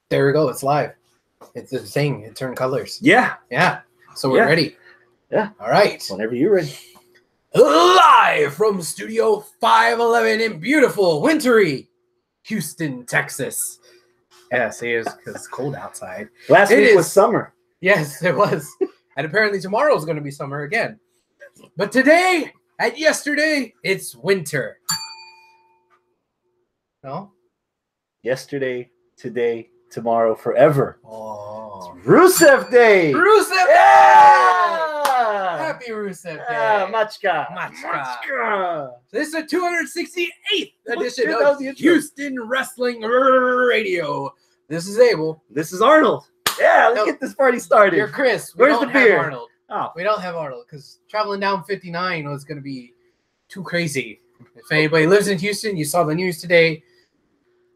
There we go. It's live. It's the thing. It turned colors. Yeah. Yeah. So we're ready. Yeah. All right. Whenever you're ready. Live from Studio 511 in beautiful, wintry Houston, Texas. Yeah, see, it's because it's cold outside. Last week was summer. Yes, it was. And apparently tomorrow is going to be summer again. But today and yesterday, it's winter. No? Yesterday, today, tomorrow, forever. Oh. It's Rusev Day! Rusev Day! Yeah! Happy Rusev Day! Machka! Machka! This is the 268th edition That of was the intro. Houston Wrestling Radio. This is Abel. This is Arnold. Yeah, let's get this party started. You're Chris. Where's the beer? Arnold. Oh. We don't have Arnold because traveling down 59 was going to be too crazy. If anybody lives in Houston, you saw the news today.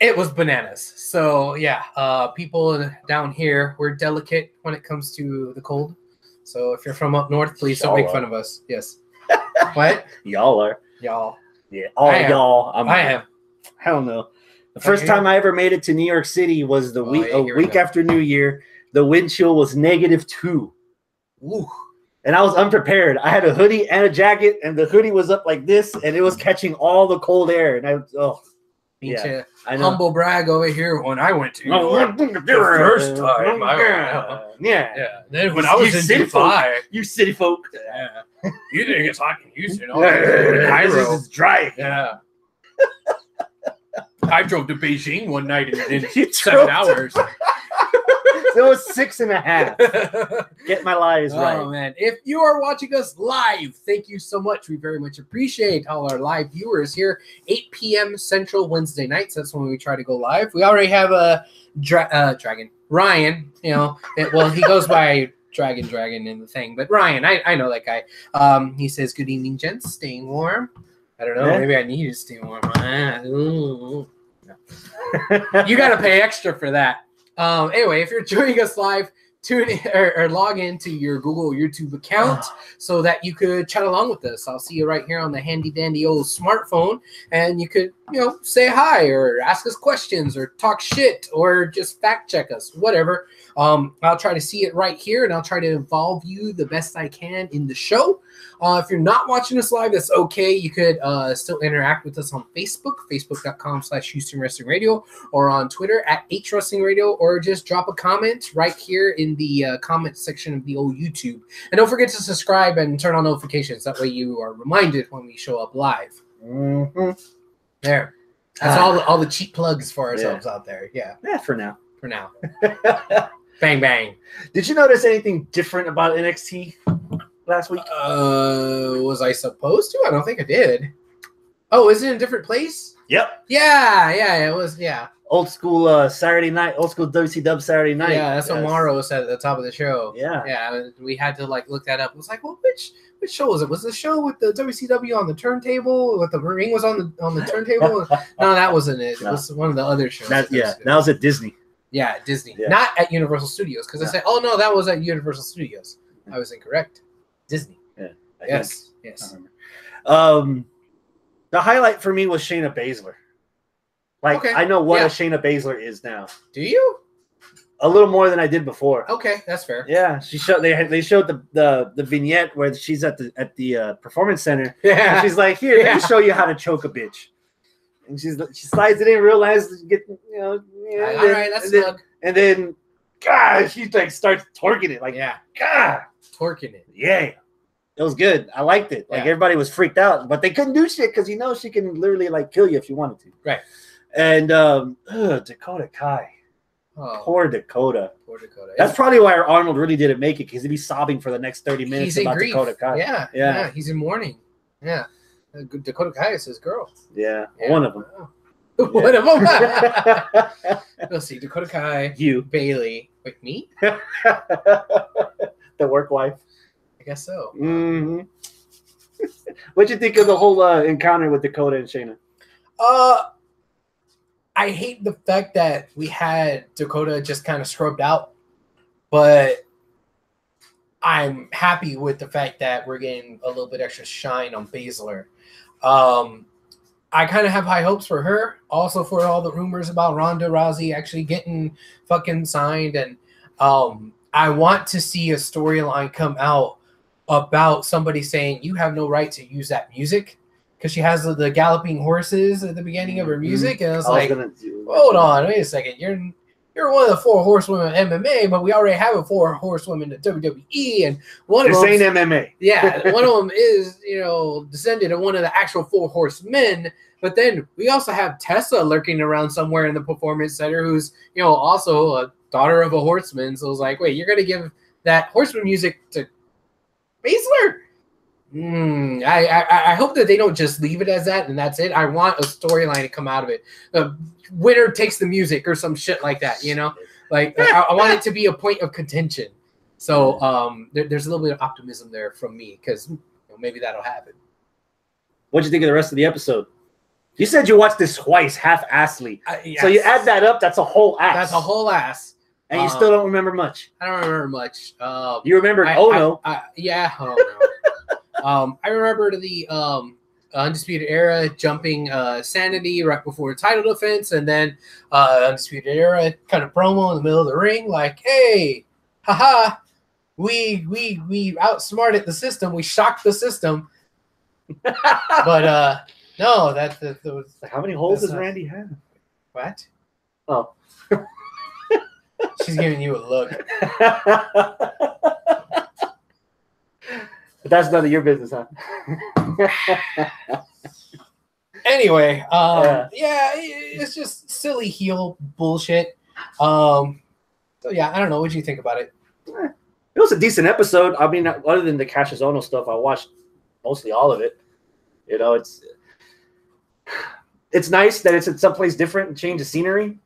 It was bananas. So, yeah, people down here, we're delicate when it comes to the cold. So, if you're from up north, please don't make fun of us. Yes. What? Y'all are. Y'all. Yeah, all y'all. I am. I don't know. The first time I ever made it to New York City was the week after New Year. The wind chill was -2. Ooh. And I was unprepared. I had a hoodie and a jacket, and the hoodie was up like this, and it was catching all the cold air. And I humble brag over here when I went to New York the first time. Yeah. Then when I was in Dubai, you city folk. Yeah. You didn't get talking Houston. Cairo is dry. Yeah. I drove to Beijing one night in 7 hours. It was 6.5. Get my lies right. Oh, man. If you are watching us live, thank you so much. We very much appreciate all our live viewers here. 8 p.m. Central Wednesday nights. That's when we try to go live. We already have a Dragon. Ryan, you know, he goes by Dragon in the thing. But Ryan, I know that guy. He says, good evening, gents. Staying warm. I don't know. Yeah. Maybe I need to stay warm. No. You got to pay extra for that. Anyway, if you're joining us live, tune in or log into your Google or YouTube account so that you could chat along with us. I'll see you right here on the handy dandy old smartphone, and you could, say hi or ask us questions or talk shit or just fact check us, whatever. I'll try to see it right here, and I'll try to involve you the best I can in the show. If you're not watching us live, that's okay. You could still interact with us on Facebook, facebook.com/Houston Wrestling Radio, or on Twitter @H Wrestling Radio, or just drop a comment right here in the comment section of the old YouTube. And don't forget to subscribe and turn on notifications. That way you are reminded when we show up live. Mm-hmm. There. That's all the cheap plugs for ourselves out there. Yeah. Yeah, for now. For now. Bang, bang. Did you notice anything different about NXT last week? Was I supposed to? I don't think I did. Oh, is it in a different place? Yep. Yeah, it was, yeah. Old school Saturday night, old school WCW Saturday night. Yeah, that's what Morrow said at the top of the show. Yeah. Yeah, we had to look that up. It was like, well, which show was it? Was the show with the WCW on the turntable? With the ring was on the turntable? No, that wasn't it. It was one of the other shows. That was at Disney. Yeah, at Disney. Yeah. Not at Universal Studios. Because I said, oh no, that was at Universal Studios. I was incorrect. Disney. Yeah. Yes. The highlight for me was Shayna Baszler. I know what a Shayna Baszler is now. Do you? A little more than I did before. Okay, that's fair. Yeah, they showed the vignette where she's at the performance center. Yeah, and she's like, here, let me show you how to choke a bitch. And she slides it in real nice. All right, that's snug. And then, God, she starts twerking it God, twerking it. Yeah. It was good. I liked it. Everybody was freaked out, but they couldn't do shit because she can literally kill you if you wanted to. Right. And Dakota Kai. Oh, Poor Dakota. Poor Dakota. That's probably why Arnold really didn't make it, because he'd be sobbing for the next 30 minutes about Dakota Kai. Yeah. He's in mourning. Yeah. Dakota Kai is his girl. Yeah. One of them. One of them. Let's see. Dakota Kai. You. Bailey. Wait, me? The work wife. I guess so. Mm-hmm. What'd you think of the whole encounter with Dakota and Shayna? I hate the fact that we had Dakota just kind of scrubbed out, but I'm happy with the fact that we're getting a little bit extra shine on Baszler. I kind of have high hopes for her. Also for all the rumors about Ronda Rousey actually getting fucking signed. And I want to see a storyline come out about somebody saying you have no right to use that music. Because she has the galloping horses at the beginning of her music. And I was like, hold on, wait a second. You're one of the 4 horsewomen of MMA, but we already have a 4 horsewomen in WWE, and one of them ain't MMA. Yeah, one of them is descended of one of the actual 4 horsemen. But then we also have Tessa lurking around somewhere in the performance center, who's also a daughter of a horseman. So I was like, wait, you're gonna give that horseman music to Baszler? I hope that they don't just leave it as that and that's it. I want a storyline to come out of it. The winner takes the music or some shit like that, Like I want it to be a point of contention. So there's a little bit of optimism there from me because maybe that'll happen. What'd you think of the rest of the episode? You said you watched this twice, half-assly. Yes. So you add that up, that's a whole ass. That's a whole ass. And you still don't remember much. I don't remember much. You remember? Yeah. Oh no. I remember the Undisputed Era jumping Sanity right before a title defense, and then Undisputed Era kind of promo in the middle of the ring, like, "Hey, haha, we outsmarted the system, we shocked the system." But no, that was. How many holes does Randy have? What? Oh, she's giving you a look. But that's none of your business, huh? Anyway, yeah, it's just silly heel bullshit. So yeah, I don't know. What do you think about it? It was a decent episode. I mean, other than the Cassius Ohno stuff, I watched mostly all of it. It's nice that it's in someplace different and change the scenery.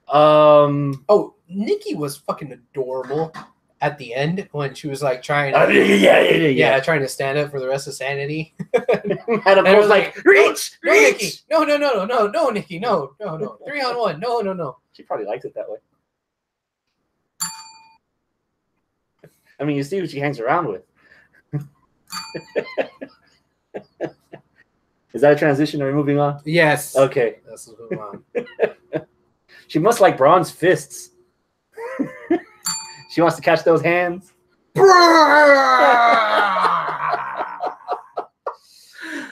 Oh, Nikki was fucking adorable at the end when she was like trying to trying to stand up for the rest of Sanity. And I was like, reach. Nikki, no, Nikki, no, 3-on-1, no. She probably liked it that way. I mean, you see who she hangs around with. Is that a transition? Are we moving on? Yes. Okay. Let's move on. She must like Braun's fists. She wants to catch those hands.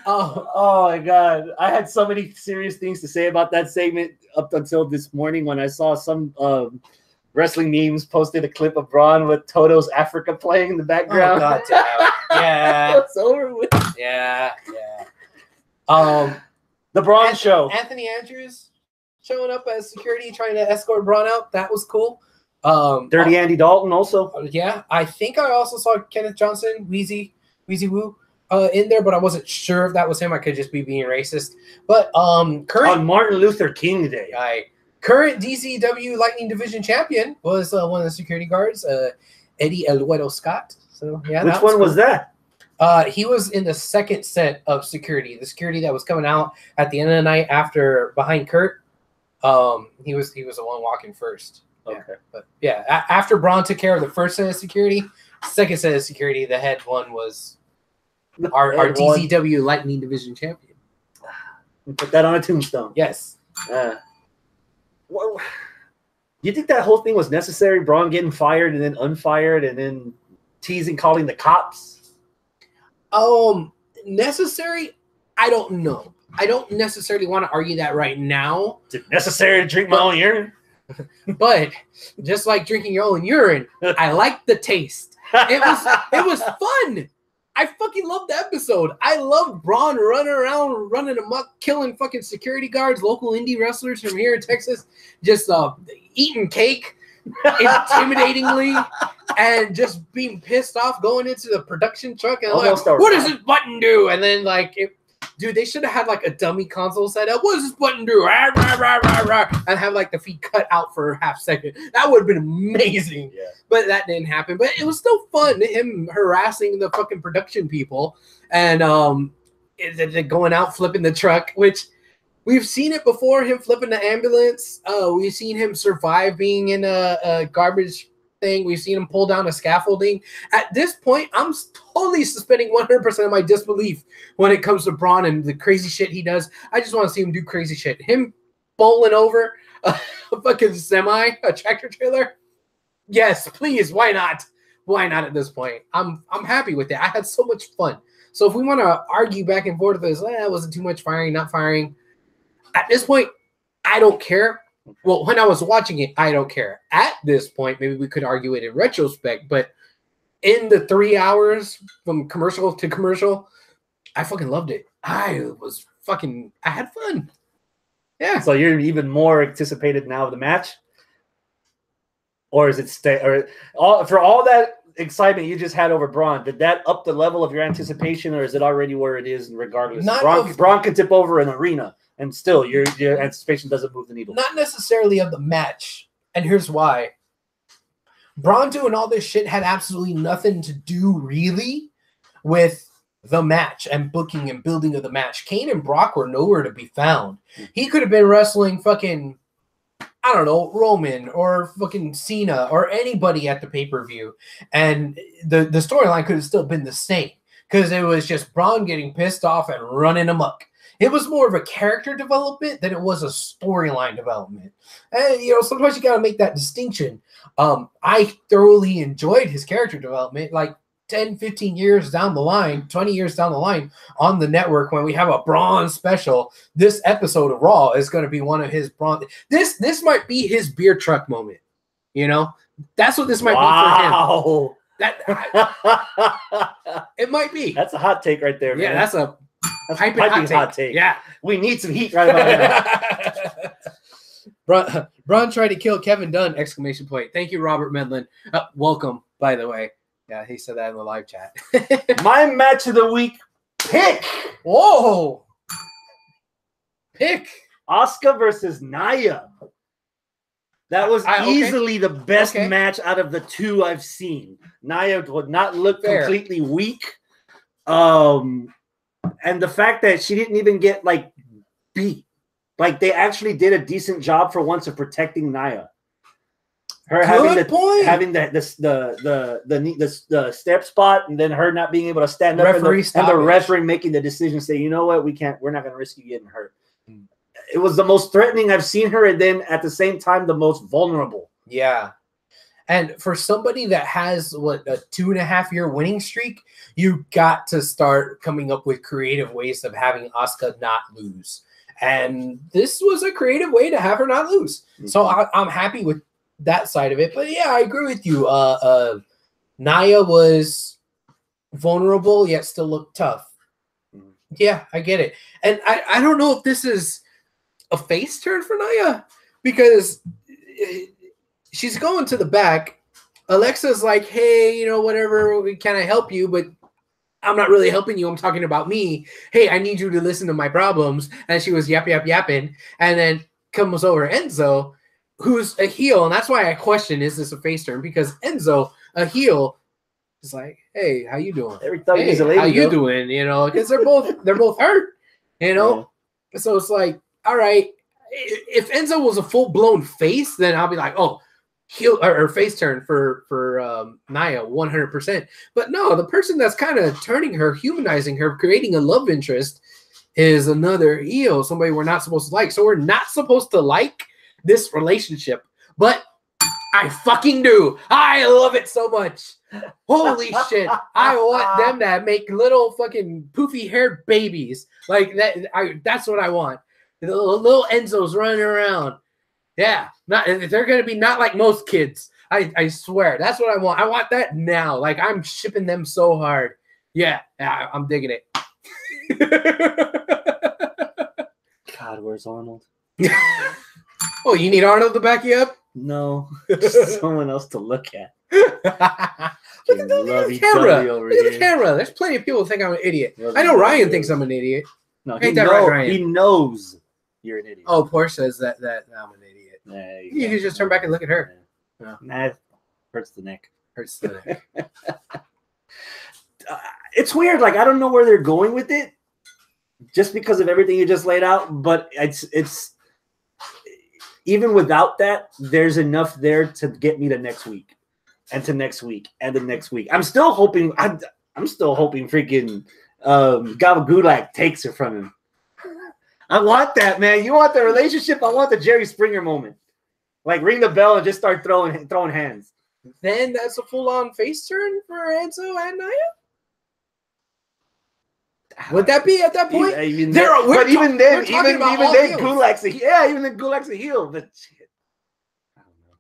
Oh my God. I had so many serious things to say about that segment up until this morning when I saw some wrestling memes posted a clip of Braun with Toto's Africa playing in the background. Oh, God, yeah. It's over with. Yeah. The Bran Show. Anthony Andrews showing up as security trying to escort Braun out. That was cool. Dirty Andy Dalton also. Yeah, I think I also saw Kenneth Johnson, Wheezy Woo, in there, but I wasn't sure if that was him. I could just be being racist. But current on Martin Luther King Day, current DCW Lightning Division champion was one of the security guards, Eddie El Güero Scott. So yeah, which one was that? He was in the second set of security, the security that was coming out at the end of the night after behind Kurt. He was the one walking first. Okay. Yeah. But yeah, after Braun took care of the first set of security, second set of security, the head one was our DCW Lightning Division champion. Put that on a tombstone. Yes. Well, you think that whole thing was necessary? Braun getting fired and then unfired and then teasing, calling the cops? Necessary? I don't know. I don't necessarily want to argue that right now. Is it necessary to drink my own urine? But just like drinking your own urine, I like the taste. It was fun. I fucking loved the episode. I loved Braun running around, running amok, killing fucking security guards, local indie wrestlers from here in Texas, just eating cake intimidatingly and just being pissed off going into the production truck and like, what does this button do? And then dude, they should have had like a dummy console set up. What does this button do? Rah, rah, rah, rah, rah, and have like the feet cut out for a half second. That would have been amazing. Yeah. But that didn't happen. But it was still fun, him harassing the fucking production people and going out flipping the truck, which we've seen it before, him flipping the ambulance. We've seen him survive being in a garbage thing. We've seen him pull down a scaffolding. At this point, I'm totally suspending 100% of my disbelief when it comes to Braun and the crazy shit he does. I just want to see him do crazy shit. Him bowling over a fucking semi, a tractor trailer. Yes, please. Why not? Why not at this point? I'm happy with it. I had so much fun. So if we want to argue back and forth with this, wasn't too much firing, not firing. At this point, I don't care. Well, when I was watching it, I don't care. At this point, maybe we could argue it in retrospect, but in the 3 hours from commercial to commercial, I fucking loved it. I had fun. Yeah. So you're even more anticipated now of the match? Or is it for all that excitement you just had over Braun, did that up the level of your anticipation, or is it already where it is regardless? Braun can tip over an arena, and still your anticipation doesn't move the needle. Not necessarily of the match, and here's why. Braun doing all this shit had absolutely nothing to do really with the match and booking and building of the match. Kane and Brock were nowhere to be found. He could have been wrestling fucking, I don't know, Roman or fucking Cena or anybody at the pay-per-view. And the storyline could have still been the same because it was just Braun getting pissed off and running amok. It was more of a character development than it was a storyline development. And, sometimes you got to make that distinction. I thoroughly enjoyed his character development. Like 10, 15 years down the line, 20 years down the line on the network when we have a Braun special, this episode of Raw is going to be one of his Braun. This might be his beer truck moment. That's what this might be for him. It might be. That's a hot take right there, man. Yeah, that's a piping hot take. Yeah. We need some heat right about now. Braun tried to kill Kevin Dunn, ! Thank you, Robert Medlin. Welcome, by the way. Yeah, he said that in the live chat. My match of the week pick. Whoa. Pick. Asuka versus Naya. That was easily the best match out of the two I've seen. Naya would not look completely weak. And the fact that she didn't even get beat. They actually did a decent job for once of protecting Naya. Her having the step spot, and then her not being able to stand up, and the referee making the decision, say, you know what, we're not going to risk you getting hurt. It was the most threatening I've seen her, and then at the same time the most vulnerable. Yeah, and for somebody that has a 2.5-year winning streak, you got to start coming up with creative ways of having Asuka not lose, and this was a creative way to have her not lose. Mm-hmm. So I'm happy with that side of it. But yeah, I agree with you. Naya was vulnerable yet still looked tough. Yeah, I get it. And I don't know if this is a face turn for Naya, because she's going to the back. Alexa's like, hey, whatever, can I help you? But I'm not really helping you. I'm talking about me. Hey, I need you to listen to my problems. And she was yapping. And then comes over Enzo, who's a heel, and that's why I question, is this a face turn? Because Enzo, a heel, is like, hey, how you doing? Hey, how you doing? Because they're both hurt, Yeah. So it's like, all right, if Enzo was a full-blown face, then I'll be like, oh, heel or face turn for Naya, 100%. But no, the person that's kind of turning her, humanizing her, creating a love interest is another heel, somebody we're not supposed to like. So we're not supposed to like this relationship, but I fucking do. I love it so much. Holy shit. I want them to make little fucking poofy haired babies like that. That's what I want. The little Enzos running around. Yeah, they're gonna be not like most kids. I swear. That's what I want. I want that now. I'm shipping them so hard. Yeah, I'm digging it. God, where's Arnold? Oh, you need Arnold to back you up? No, just someone else to look at. Look at the camera. Look at the camera. There's plenty of people who think I'm an idiot. I know Ryan thinks I'm an idiot. No, he knows you're an idiot. Oh, Porsche says that I'm an idiot. You can just turn back and look at her. Yeah. Nah, hurts the neck. Hurts the neck. It's weird. I don't know where they're going with it, just because of everything you just laid out. But it's even without that, there's enough there to get me to next week. and to next week and the next week. I'm still hoping. I'm still hoping freaking Gabagulak takes her from him. I want that, man. You want the relationship? I want the Jerry Springer moment. Like ring the bell and just start throwing hands. Then that's a full-on face turn for Enzo and Naya. Would that be at that point? Even then, Gulak's a heel. But shit, I don't know.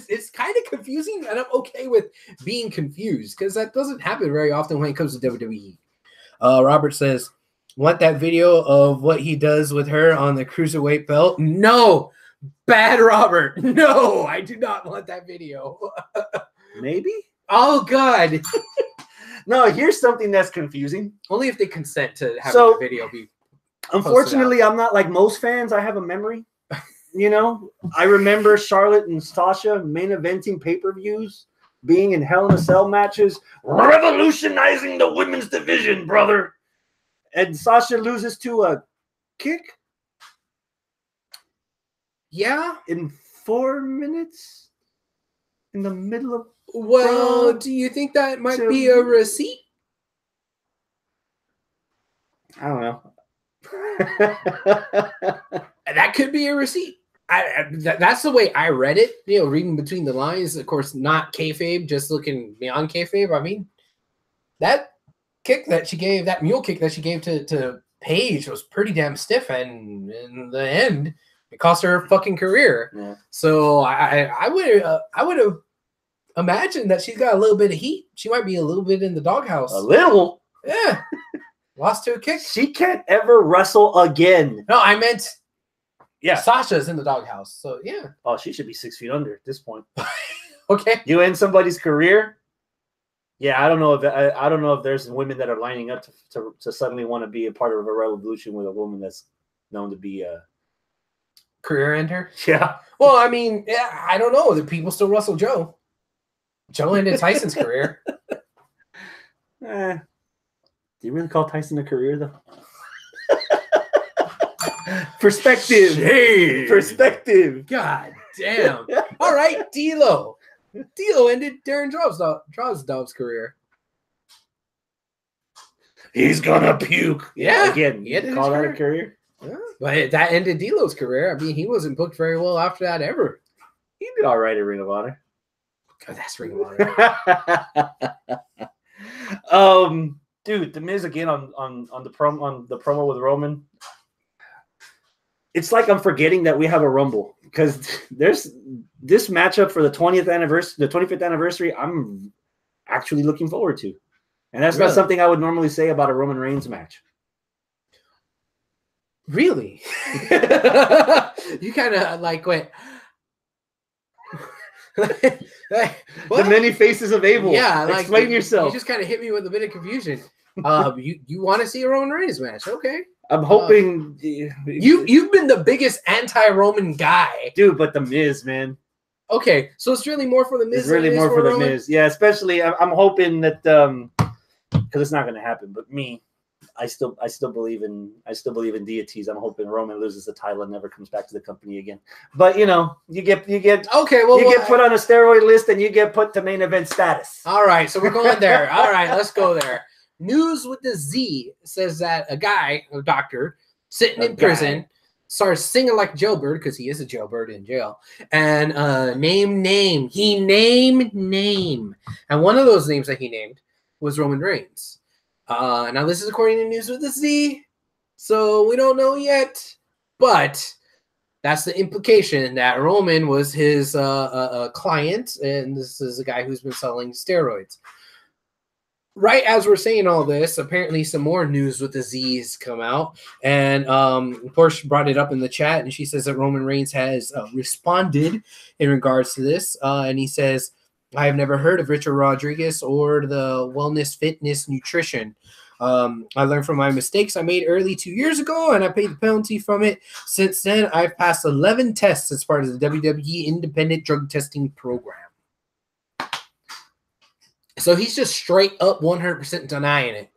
It's kind of confusing, and I'm okay with being confused because that doesn't happen very often when it comes to WWE. Robert says, "Want that video of what he does with her on the cruiserweight belt?" No, bad Robert. No, I do not want that video. Maybe. Oh God. No, here's something that's confusing. Only if they consent to having the video be. Unfortunately, I'm not like most fans. I have a memory. You know, I remember Charlotte and Sasha main eventing pay-per-views, being in Hell in a Cell matches, revolutionizing the women's division, brother. And Sasha loses to a kick. Yeah. In 4 minutes? In the middle of... Well, do you think that might be a receipt? I don't know. That could be a receipt. That's the way I read it. You know, reading between the lines. Of course, not kayfabe, just looking beyond kayfabe. I mean, that kick that she gave, that mule kick that she gave to Paige was pretty damn stiff, and in the end, it cost her her fucking career. Yeah. So I would have imagined that she's got a little bit of heat. She might be a little bit in the doghouse. A little? Yeah. Lost to a kick. She can't ever wrestle again. No, I meant yeah. Sasha's in the doghouse. So yeah. Oh, she should be 6 feet under at this point. Okay. You end somebody's career? Yeah, I don't know if there's women that are lining up to suddenly want to be a part of a revolution with a woman that's known to be a career ender. Yeah. Well, I mean, yeah, I don't know. The people still wrestle Joe. Joe ended Tyson's career. Do you really call Tyson a career, though? Perspective. Shade. Perspective. God damn. All right, D'Lo. D'Lo ended Darren Drozdov's career. He's gonna puke. Yeah. Again, you call that a career? Yeah. But that ended D'Lo's career. I mean, he wasn't booked very well after that ever. He did all right at Ring of Honor. God, that's Ring of Honor. Dude, The Miz again on the promo with Roman. It's like I'm forgetting that we have a Rumble because there's this matchup for the 25th anniversary. I'm actually looking forward to, and that's not something I would normally say about a Roman Reigns match. Really? You kind of like went. The many faces of Abel. Yeah, like, explain yourself. You just kind of hit me with a bit of confusion. You want to see a Roman Reigns match? Okay. I'm hoping you've been the biggest anti-Roman guy, dude. But The Miz, man. Okay, so it's really more for The Miz. It's really more for The Miz. Yeah, especially I'm hoping that because it's not going to happen. But I still believe in deities. I'm hoping Roman loses the title and never comes back to the company again. But you know, you get okay. Well, you get put on a steroid list and you get put to main event status. All right, so we're going there. All right, let's go there. News with the Z says that a doctor sitting in prison starts singing like a jailbird because he is a jailbird in jail. And name. He named name. And one of those names that he named was Roman Reigns. Now this is according to News with the Z, so we don't know yet, but that's the implication that Roman was his client, and this is a guy who's been selling steroids. Right as we're saying all this, apparently some more News with the Z's come out, and Porsche brought it up in the chat, and she says that Roman Reigns has responded in regards to this, and he says, I have never heard of Richard Rodriguez or the wellness, fitness, nutrition. I learned from my mistakes I made early 2 years ago, and I paid the penalty from it. Since then, I've passed 11 tests as part of the WWE Independent Drug Testing Program. So he's just straight up 100% denying it.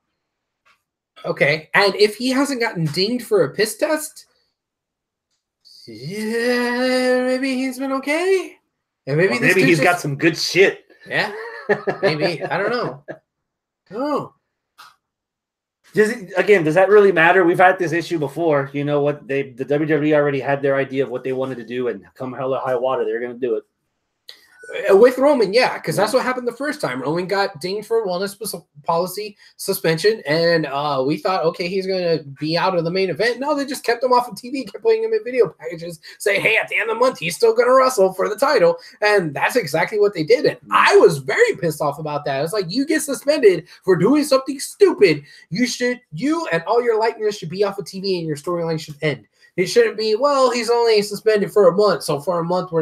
Okay, and if he hasn't gotten dinged for a piss test, yeah, maybe he's been okay. And maybe he's got some good shit. Yeah, maybe. I don't know. Oh. Does that really matter? We've had this issue before. You know what? The WWE already had their idea of what they wanted to do, and come hell or high water, they're going to do it. With Roman, yeah, because that's what happened the first time. Roman got dinged for a wellness policy suspension, and we thought, okay, he's going to be out of the main event. No, they just kept him off of TV, kept putting him in video packages, saying, hey, at the end of the month, he's still going to wrestle for the title, and that's exactly what they did. And I was very pissed off about that. It's like, you get suspended for doing something stupid. You and all your likeness should be off of TV, and your storyline should end. It shouldn't be, well, he's only suspended for a month, so for a month,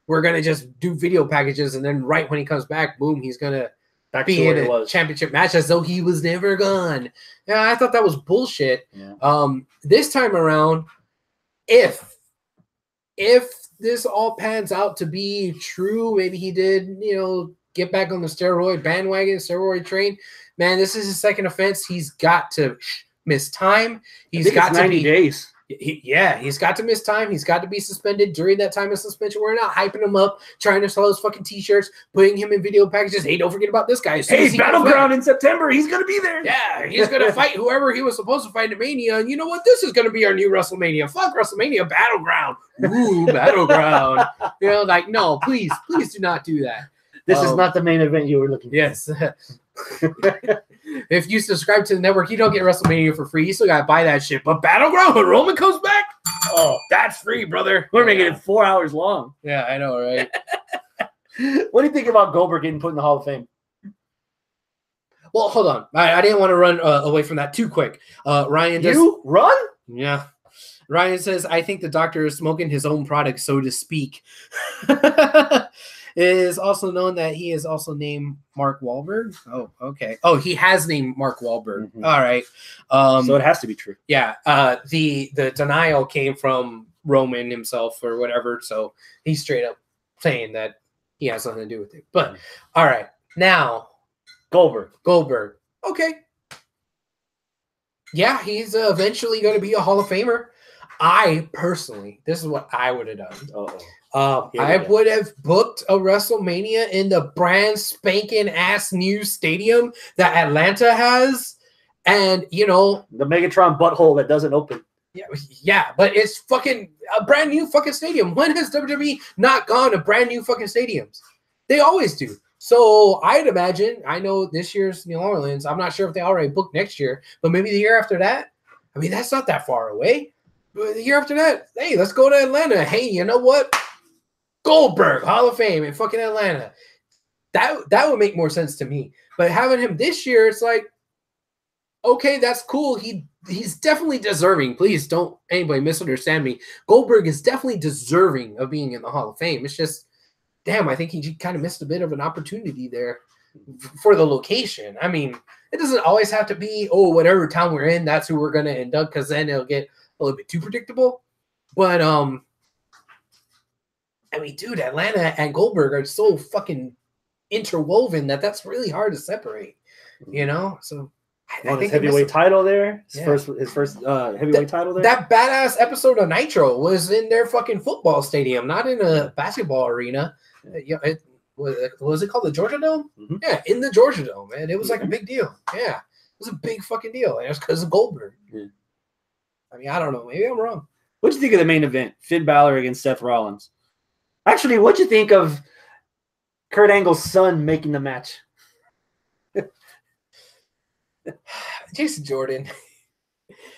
we're going to just do video packages, and then right when he comes back, boom, he's going to be in a championship match as though he was never gone. Yeah, I thought that was bullshit. Yeah. This time around, if this all pans out to be true, maybe he did, get back on the steroid bandwagon, steroid train. Man, this is his second offense. He's got to miss time. He's got 90 days. He's got to miss time. He's got to be suspended during that time of suspension. We're not hyping him up, trying to sell his fucking t-shirts, putting him in video packages. Hey, don't forget about this guy. Hey, Battleground in September. He's going to be there. Yeah, he's going to fight whoever he was supposed to fight at Mania. And you know what? This is going to be our new WrestleMania. Fuck WrestleMania, Battleground. Ooh, Battleground. No, please do not do that. This is not the main event you were looking for. Yes. If you subscribe to the network, you don't get WrestleMania for free. You still gotta buy that shit. But Battleground, when Roman comes back, oh, that's free, brother. We're making it 4 hours long. Yeah, I know, right? What do you think about Goldberg getting put in the Hall of Fame? Well, hold on. I didn't want to run away from that too quick. Ryan does. You run? Yeah. Ryan says, I think the doctor is smoking his own product, so to speak. It is also known that he is also named Mark Wahlberg. Oh, okay. Oh, he has named Mark Wahlberg. Mm-hmm. All right. So it has to be true. Yeah. The denial came from Roman himself or whatever. So he's straight up saying that he has nothing to do with it. But all right. Now, Goldberg. Okay. Yeah, he's eventually going to be a Hall of Famer. I personally, this is what I would have done. I would have booked a WrestleMania in the brand spanking ass new stadium that Atlanta has, and the Megatron butthole that doesn't open. Yeah, but it's fucking a brand new fucking stadium. When has WWE not gone to brand new fucking stadiums? They always do. So I'd imagine. I know this year's New Orleans. I'm not sure if they already booked next year, but maybe the year after that. I mean, that's not that far away. But the year after that, hey, let's go to Atlanta. Hey, you know what? Goldberg, Hall of Fame in fucking Atlanta. That would make more sense to me. But having him this year, it's like, okay, that's cool. He's definitely deserving. Please don't anybody misunderstand me. Goldberg is definitely deserving of being in the Hall of Fame. It's just, damn, I think he kind of missed a bit of an opportunity there for the location. I mean, it doesn't always have to be, whatever town we're in, that's who we're going to induct, because then it'll get a little bit too predictable. But I mean, dude, Atlanta and Goldberg are so fucking interwoven that's really hard to separate, So I think heavyweight title there. His first heavyweight title there. That badass episode of Nitro was in their fucking football stadium, not in a basketball arena. Was it called the Georgia Dome? Mm-hmm. Yeah, in the Georgia Dome, man. It was like a big deal. Yeah, it was a big fucking deal, and it was because of Goldberg. Yeah. I mean, I don't know. Maybe I'm wrong. What'd you think of the main event? Finn Balor against Seth Rollins. Actually, what'd you think of Kurt Angle's son making the match? Jason Jordan.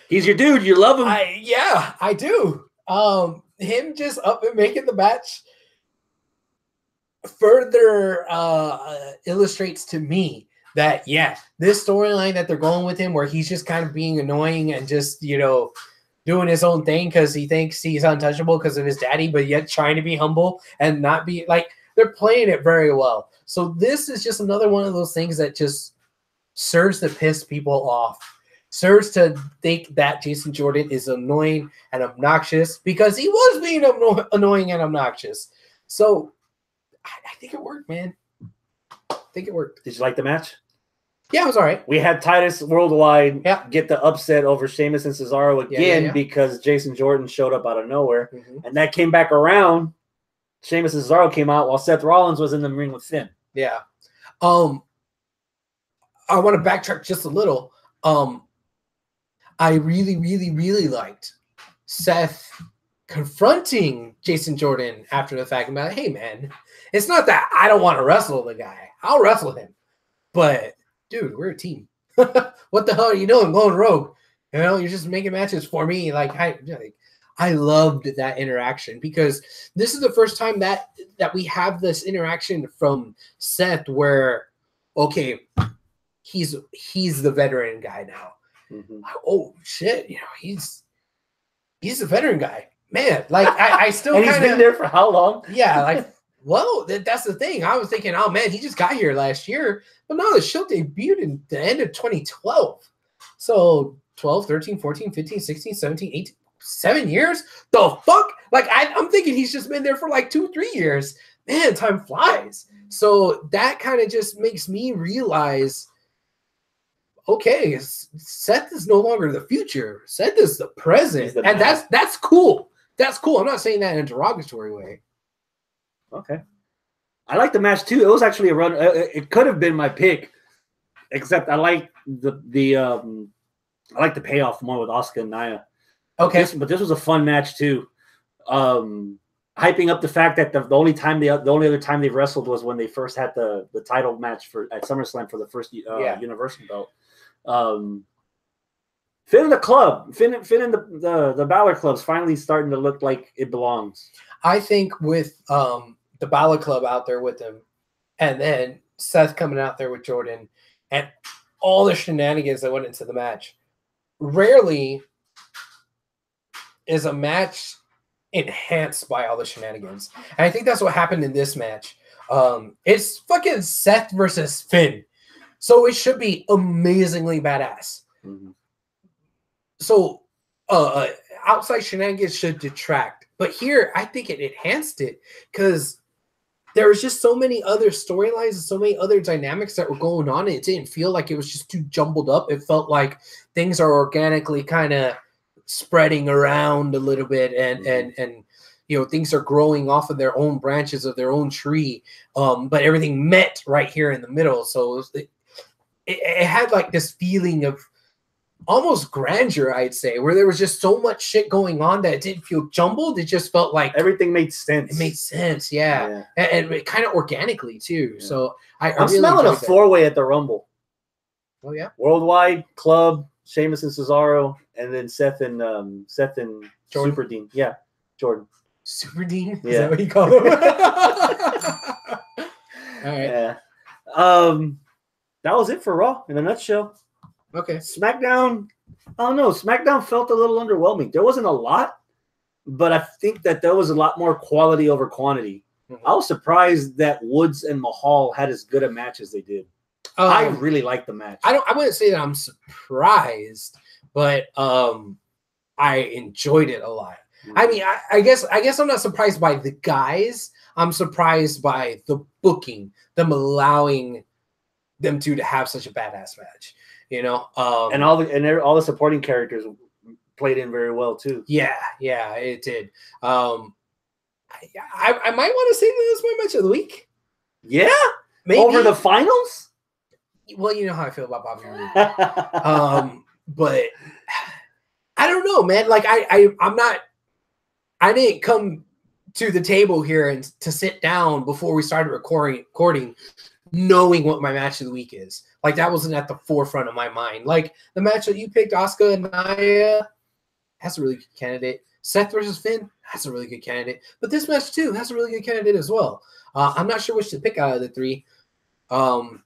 He's your dude. You love him. I do. Him just up and making the match further illustrates to me that, this storyline that they're going with him where he's just kind of being annoying and just, doing his own thing because he thinks he's untouchable because of his daddy, but yet trying to be humble and not be like, they're playing it very well. So this is just another one of those things that just serves to piss people off, serves to think that Jason Jordan is annoying and obnoxious because he was being annoying and obnoxious. So I think it worked, man. I think it worked. Did you like the match? Yeah, it was all right. We had Titus Worldwide get the upset over Sheamus and Cesaro again because Jason Jordan showed up out of nowhere. Mm-hmm. And that came back around. Sheamus and Cesaro came out while Seth Rollins was in the ring with Finn. Yeah. I want to backtrack just a little. I really, really, really liked Seth confronting Jason Jordan after the fact about, hey man, it's not that I don't want to wrestle the guy. I'll wrestle him. But dude, we're a team. What the hell are you doing going rogue? You know, you're just making matches for me. I loved that interaction because this is the first time that we have this interaction from Seth where, okay, he's the veteran guy now. Mm-hmm. Oh shit, you know, he's a veteran guy, man. Like I still and he's been there for how long? Yeah, like well, that's the thing. I was thinking, oh man, he just got here last year, but no, the show debuted in the end of 2012. So 12, 13, 14, 15, 16, 17, 18, 7 years? The fuck? Like I'm thinking he's just been there for like 2-3 years. Man, time flies. So that kind of just makes me realize, okay, Seth is no longer the future. Seth is the present. And that's cool. That's cool. I'm not saying that in a derogatory way. Okay. I like the match too. It was actually a run. It could have been my pick, except I like the payoff more with Asuka and Naya. Okay. But this was a fun match too. Hyping up the fact that the only other time they wrestled was when they first had the title match at SummerSlam for the first Universal belt. Finn in the club, Finn in the Balor Club's finally starting to look like it belongs. I think with the Balor Club out there with him, and then Seth coming out there with Jordan, and all the shenanigans that went into the match, rarely is a match enhanced by all the shenanigans. And I think that's what happened in this match. It's fucking Seth versus Finn. So it should be amazingly badass. Mm-hmm. So outside shenanigans should detract. But here, I think it enhanced it because there was just so many other storylines and so many other dynamics that were going on. And it didn't feel like it was just too jumbled up. It felt like things are organically kind of spreading around a little bit and you know, things are growing off of their own branches of their own tree, but everything met right here in the middle. So it had like this feeling of almost grandeur, I'd say, where there was just so much shit going on that it didn't feel jumbled. It just felt like everything made sense. It made sense, yeah. And it kind of organically too. Yeah. So I'm really smelling a four-way at the Rumble. Oh yeah, Worldwide, Club, Sheamus and Cesaro, and then Seth and Jordan. Super Dean. Yeah, Jordan. Super Dean? Yeah. Is that what you call him? All right. Yeah. That was it for Raw in a nutshell. Okay. SmackDown, I don't know. SmackDown felt a little underwhelming. There wasn't a lot, but I think that there was a lot more quality over quantity. Mm-hmm. I was surprised that Woods and Mahal had as good a match as they did. I really liked the match. I wouldn't say that I'm surprised, but I enjoyed it a lot. Mm-hmm. I mean, I guess I'm not surprised by the guys. I'm surprised by the booking, them allowing them to have such a badass match. You know, and all the supporting characters played in very well too. Yeah, it did. I might want to say that this is my match of the week. Yeah, maybe over the finals. Well, you know how I feel about Bobby Roode. But I don't know, man. Like I'm not. I didn't come to the table here and to sit down before we started recording, knowing what my match of the week is. Like that wasn't at the forefront of my mind. Like the match that you picked, Asuka and Naya, that's a really good candidate. Seth versus Finn, that's a really good candidate. But this match too, that's a really good candidate as well. I'm not sure which to pick out of the three. I'm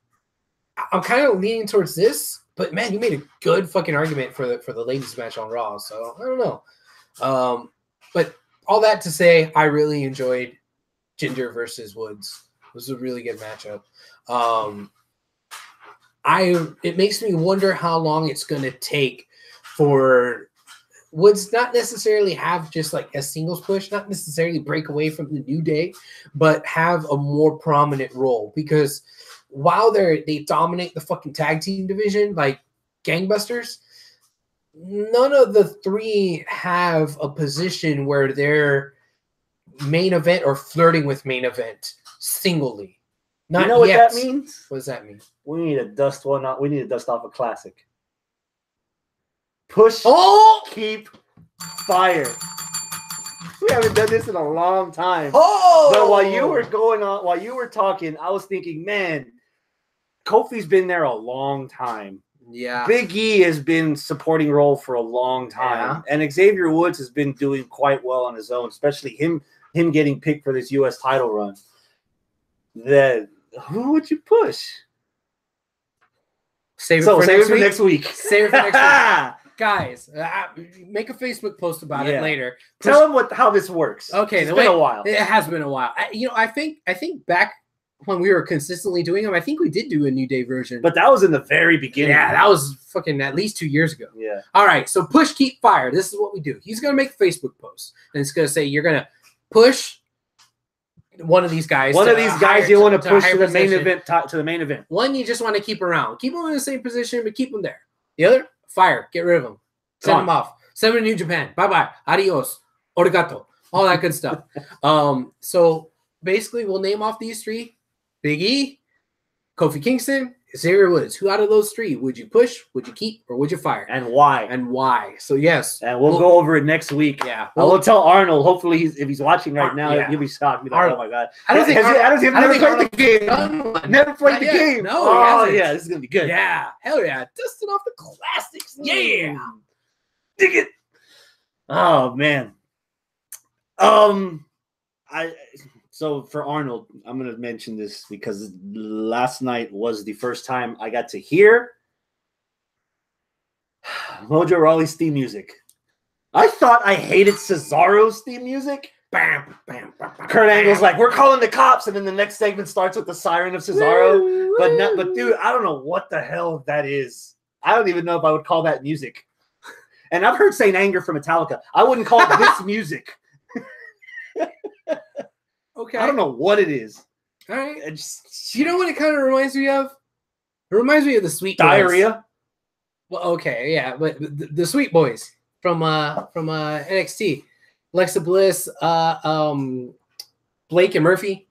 kind of leaning towards this, but man, you made a good fucking argument for the ladies match on Raw. So I don't know. But all that to say, I really enjoyed Jinder versus Woods. It was a really good matchup. It makes me wonder how long it's going to take for Woods not necessarily have just like a singles push, not necessarily break away from the New Day, but have a more prominent role. Because while they dominate the fucking tag team division like gangbusters, none of the three have a position where they're main event or flirting with main event singly. Not you know what yet. that means? What does that mean? We need to dust one off. We need to dust off a classic. Push, keep, fire. We haven't done this in a long time. But while you were talking, I was thinking, man, Kofi's been there a long time. Yeah. Big E has been supporting role for a long time. Yeah. And Xavier Woods has been doing quite well on his own, especially him getting picked for this U.S. title run. Who would you push? Save it for next week. Save it for next week. Guys, make a Facebook post about it later. Tell them how this works. Okay, it's been a while. It has been a while. I think back when we were consistently doing them, I think we did do a New Day version. But that was in the very beginning. Yeah, that was fucking at least 2 years ago. Yeah. All right, so push, keep, fire. This is what we do. He's gonna make a Facebook post, and it's gonna say you're gonna push one of these guys. One of these guys you want to push to the main event. To the main event. One you just want to keep around. Keep them in the same position, but keep them there. The other, fire. Get rid of them. Send them off. Send them to New Japan. Bye-bye. Adios. Origato. All that good stuff. So basically, we'll name off these three. Big E, Kofi Kingston, Xavier Woods. Who out of those three would you push, would you keep, or would you fire? And why? And why? So, yes. And we'll go over it next week. Yeah. I will tell Arnold. Hopefully, if he's watching right now, he'll be shocked. Be like, oh, my God. I don't think never played the game. Never played the game. No. Oh, yeah. This is going to be good. Yeah. Hell yeah. Dusting off the classics. Yeah. Dig it. Oh, man. So for Arnold, I'm going to mention this because last night was the first time I got to hear Mojo Rawley's theme music. I thought I hated Cesaro's theme music. Bam, bam, bam, bam. Kurt Angle's like, we're calling the cops, and then the next segment starts with the siren of Cesaro. But dude, I don't know what the hell that is. I don't even know if I would call that music. And I've heard Saint Anger from Metallica. I wouldn't call it this music. Okay. I don't know what it is. All right. You know what it kind of reminds me of? It reminds me of the Sweet Boys. Diarrhea? Well, okay, yeah. But the Sweet Boys from NXT. Alexa Bliss, Blake and Murphy.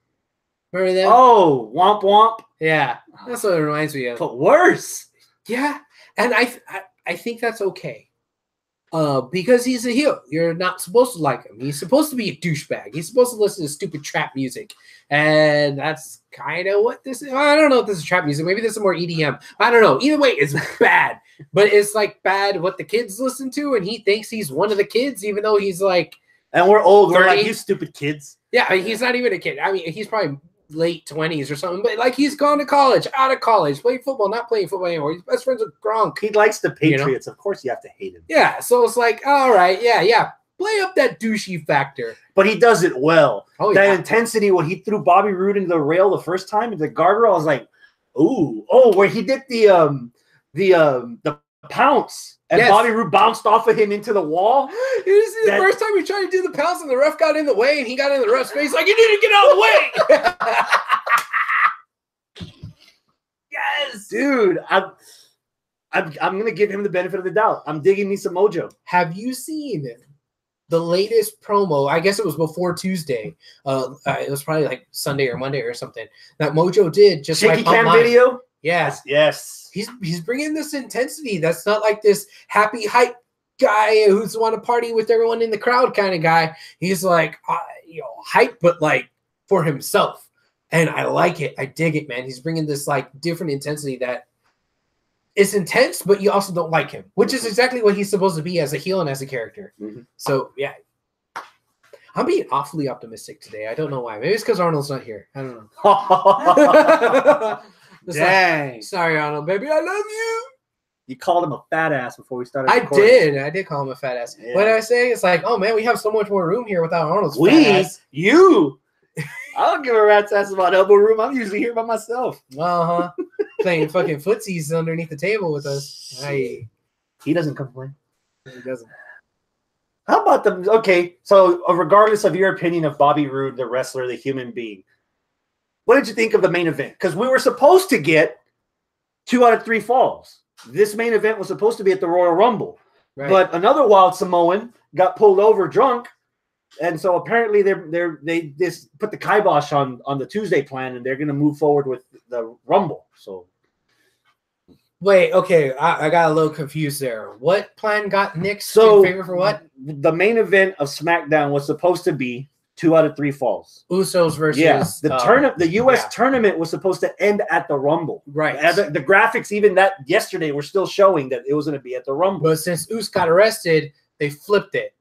Remember them? Oh, Womp Womp. Yeah. That's what it reminds me of. But worse. Yeah. And I think that's okay. Because he's a heel. You're not supposed to like him. He's supposed to be a douchebag. He's supposed to listen to stupid trap music. And that's kind of what this is. I don't know if this is trap music. Maybe this is more EDM. I don't know. Either way, it's bad. But it's like bad what the kids listen to, and he thinks he's one of the kids, even though he's like... And we're old. We're like, you stupid kids. Yeah, I mean, he's not even a kid. I mean, he's probably late 20s or something, but like he's gone to college, out of college, played football, not playing football anymore. He's best friends with Gronk. He likes the Patriots. Of course you have to hate him. Yeah, so it's like, all right, yeah. Play up that douchey factor. But he does it well. Oh, that intensity when he threw Bobby Roode into the rail the first time, into the guardrail, I was like, ooh. Oh, where he did the pounce. And Bobby Roode bounced off of him into the wall. You see the first time he tried to do the pounce and the ref got in the way and he got in the ref's face like, you need to get out of the way. Yes. Dude, I'm going to give him the benefit of the doubt. I'm digging me some Mojo. Have you seen the latest promo? I guess it was before Tuesday. It was probably like Sunday or Monday or something. That Mojo did just Shaky cam video? Yes. He's bringing this intensity. That's not like this happy hype guy who's want to party with everyone in the crowd kind of guy. He's like, hype, but like for himself. And I like it. I dig it, man. He's bringing this like different intensity that is intense, but you also don't like him, which is exactly what he's supposed to be as a heel and as a character. Mm-hmm. So yeah, I'm being awfully optimistic today. I don't know why. Maybe it's because Arnold's not here. I don't know. Dang. Sorry, Arnold, baby. I love you. You called him a fat ass before we started recording. I did call him a fat ass. Yeah. What did I say? It's like, oh, man, we have so much more room here without Arnold's fat ass. You. I don't give a rat's ass about elbow room. I'm usually here by myself. Uh-huh. Playing fucking footsies underneath the table with us. He doesn't complain. He doesn't. How about the... Okay, so regardless of your opinion of Bobby Roode, the wrestler, the human being, what did you think of the main event? Because we were supposed to get 2 out of 3 falls. This main event was supposed to be at the Royal Rumble. Right. But another wild Samoan got pulled over drunk And so apparently they just put the kibosh on the Tuesday plan, and they're going to move forward with the Rumble. So wait, okay, I got a little confused there. What plan got nixed in favor for what? The main event of SmackDown was supposed to be 2 out of 3 falls. Usos versus the U.S. tournament was supposed to end at the Rumble. Right. The graphics even that yesterday were still showing that it was going to be at the Rumble. But since Us got arrested, they flipped it.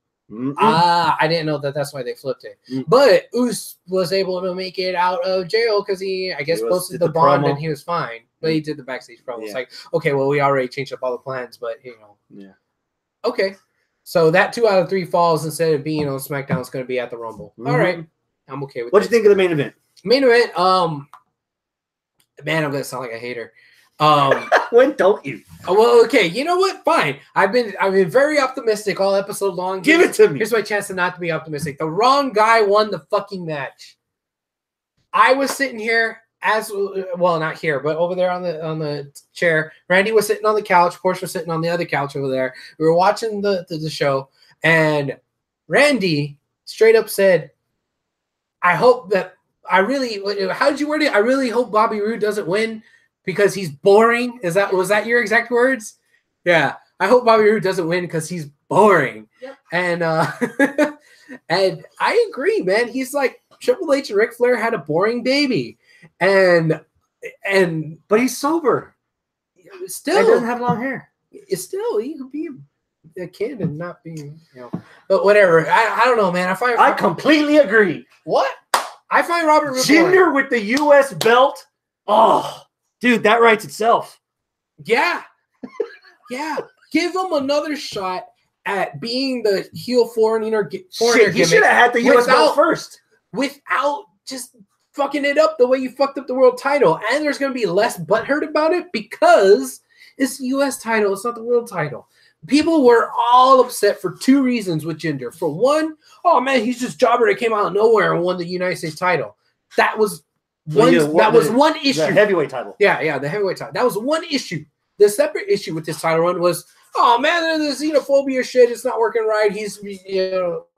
I didn't know that's why they flipped it. But Us was able to make it out of jail because he posted the bond promo. And he was fine. But he did the backstage promo. It's like, okay, well, we already changed up all the plans, but Yeah. Okay. So that 2 out of 3 falls instead of being on SmackDown is going to be at the Rumble. All right. I'm okay with What do you think of the main event? Main event, man, I'm going to sound like a hater. When don't you? Well, okay, you know what? Fine. I've been very optimistic all episode long. Give it to me. Here's my chance to not to be optimistic. The wrong guy won the fucking match. I was sitting here not here, but over there on the chair. Randy was sitting on the couch. Porsche was sitting on the other couch over there. We were watching the show, and Randy straight up said, "I hope that how did you word it? I really hope Bobby Roode doesn't win." Because he's boring. Was that your exact words? Yeah. I hope Bobby Roode doesn't win because he's boring. Yep. And and I agree, man. He's like Triple H and Ric Flair had a boring baby. And but he's sober. Still he doesn't have long hair. It's still he could be a kid and not be, but whatever. I don't know, man. I completely agree. What? I find Robert Roode Jinder with the US belt. Oh. Dude, that writes itself. Yeah. Yeah. Give him another shot at being the heel foreigner Shit, he should have had the US belt first. Without just fucking it up the way you fucked up the world title. And there's going to be less butthurt about it because it's the US title. It's not the world title. People were all upset for 2 reasons with Jinder. For one, oh, man, he's just jobber that came out of nowhere and won the United States title. That was one issue. The heavyweight title. Yeah, the heavyweight title. That was one issue. The separate issue with this title run was, oh man, the xenophobia shit, it's not working right. He's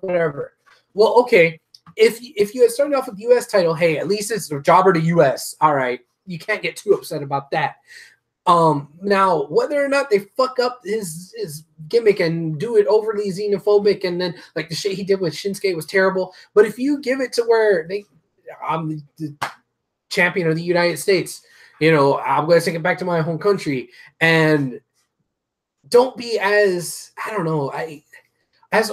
whatever. Well, okay. If you had started off with the US title, hey, at least it's a jobber to US. All right. You can't get too upset about that. Now, whether or not they fuck up his gimmick and do it overly xenophobic, and then like the shit he did with Shinsuke was terrible. But if you give it to where I'm the champion of the United States, I'm going to take it back to my home country, and don't be as, I don't know, as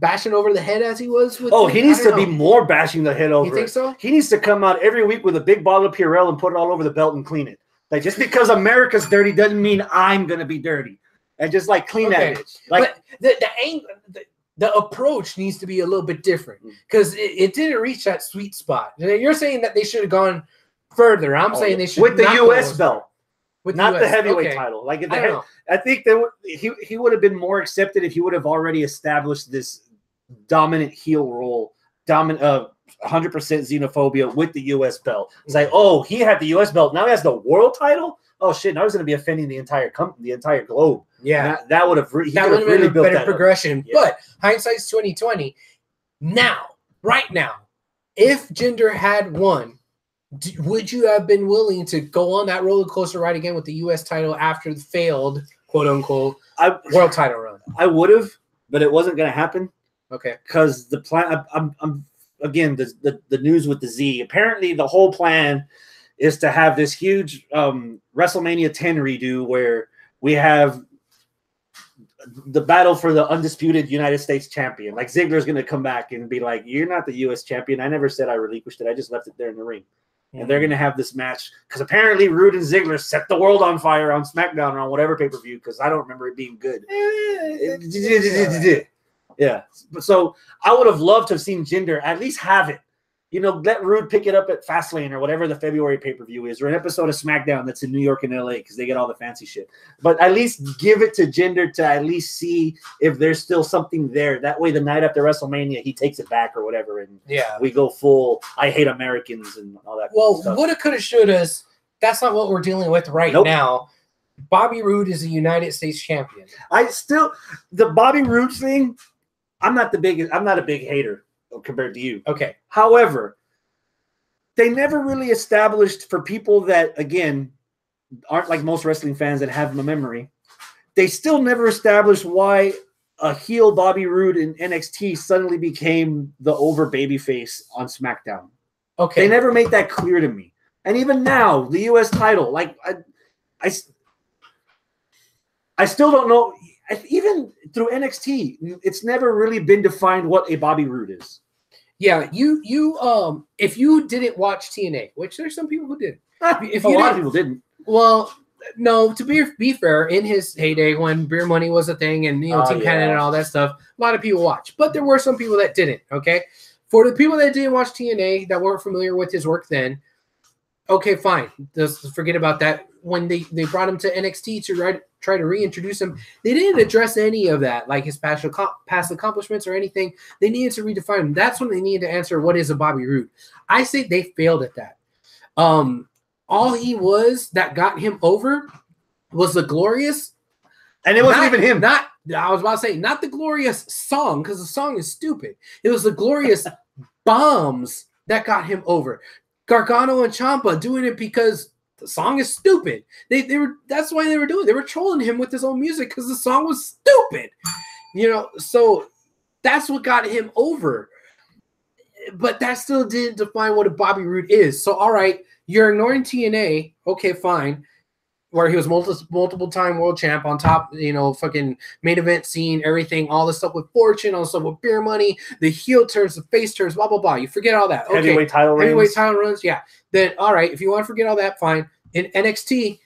bashing over the head as he was with. Oh, he needs to be more bashing the head over. You think so? He needs to come out every week with a big bottle of Purell and put it all over the belt and clean it. Like, just because America's dirty doesn't mean I'm going to be dirty. And just like clean that bitch. Like, but the approach needs to be a little bit different because it didn't reach that sweet spot. You're saying that they should have gone further. I'm saying they should with the U.S. belt, not the heavyweight title. Like I think he would have been more accepted if he would have already established this dominant heel role, 100% xenophobia with the U.S. belt. It's like, oh, he had the U.S. belt, now he has the world title. Oh shit! Now he's going to be offending the entire globe. Yeah, that would have really been a better progression. Yeah. But hindsight's 2020. Now, right now, if Jinder had won, would you have been willing to go on that roller coaster ride again with the U.S. title after the failed quote unquote world title run? I would have, but it wasn't going to happen. Okay, because the plan. I'm again the news with the Z. Apparently, the whole plan is to have this huge WrestleMania 10 redo where we have the battle for the undisputed United States champion. Like Ziggler's going to come back and be like, "You're not the U.S. champion. I never said I relinquished it. I just left it there in the ring." Mm-hmm. And they're going to have this match because apparently Roode and Ziggler set the world on fire on SmackDown or on whatever pay-per-view because I don't remember it being good. Yeah. So I would have loved to have seen Jinder at least have it. Let Roode pick it up at Fastlane or whatever the February pay-per-view is, or an episode of SmackDown that's in New York and LA because they get all the fancy shit. But at least give it to Jinder to at least see if there's still something there. That way, the night after WrestleMania, he takes it back or whatever, and we go full I hate Americans and all that. Well, woulda, coulda, shoulda. That's not what we're dealing with right now. Bobby Roode is a United States champion. The Bobby Roode thing. I'm not a big hater. compared to you. Okay. However, they never really established for people that, again, aren't like most wrestling fans that have a memory. They still never established why a heel Bobby Roode in NXT suddenly became the over babyface on SmackDown. Okay. They never made that clear to me. And even now, the U.S. title, like I still don't know. Even through NXT, it's never really been defined what a Bobby Roode is. Yeah, you if you didn't watch TNA, which there's some people who did. If A lot of people didn't. Well, no, to be fair, in his heyday when beer money was a thing and Team Canada and all that stuff, a lot of people watched. But there were some people that didn't, okay? For the people that didn't watch TNA, that weren't familiar with his work then, okay, fine. Just forget about that. When they brought him to NXT to try to reintroduce him, they didn't address any of that, like his past accomplishments or anything. They needed to redefine him. That's when they needed to answer, what is a Bobby Roode? I say they failed at that. All he was that got him over was the glorious, and it wasn't even him. I was about to say, not the glorious song, because the song is stupid. It was the glorious bombs that got him over. Gargano and Ciampa doing it because the song is stupid. That's why they were doing it. They were trolling him with his own music because the song was stupid. So that's what got him over. But that still didn't define what a Bobby Roode is. So, all right, you're ignoring TNA. Okay, fine. Where he was multiple-time world champ on top, fucking main event scene, everything, all the stuff with Fortune, all the stuff with beer money, the heel turns, the face turns, blah, blah, blah. You forget all that. Okay. Heavyweight title runs, yeah. Then, all right, if you want to forget all that, fine. In NXT,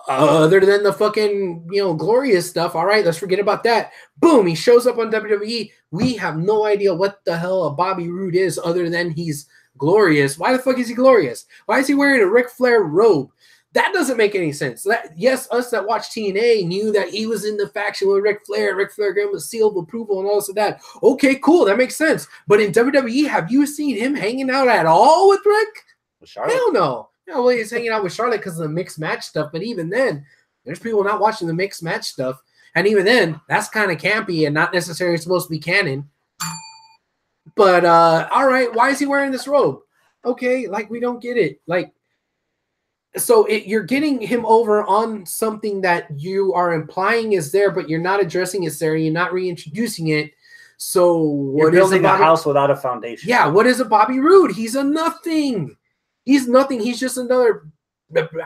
other than the fucking, glorious stuff, all right, let's forget about that. Boom, he shows up on WWE. We have no idea what the hell a Bobby Roode is other than he's glorious. Why the fuck is he glorious? Why is he wearing a Ric Flair robe? That doesn't make any sense. Yes, us that watched TNA knew that he was in the faction with Ric Flair. Ric Flair gave him a seal of approval and all this and that. Okay, cool. That makes sense. But in WWE, have you seen him hanging out at all with Rick? With Charlotte? Hell no. Well, he's hanging out with Charlotte because of the mixed match stuff. But even then, there's people not watching the mixed match stuff. And even then, that's kind of campy and not necessarily supposed to be canon. But, all right, why is he wearing this robe? Okay, we don't get it. So you're getting him over on something that you are implying is there, but you're not addressing it's there. You're not reintroducing it. So you're building a house without a foundation. Yeah, what is a Bobby Roode? He's a nothing. He's nothing. He's just another,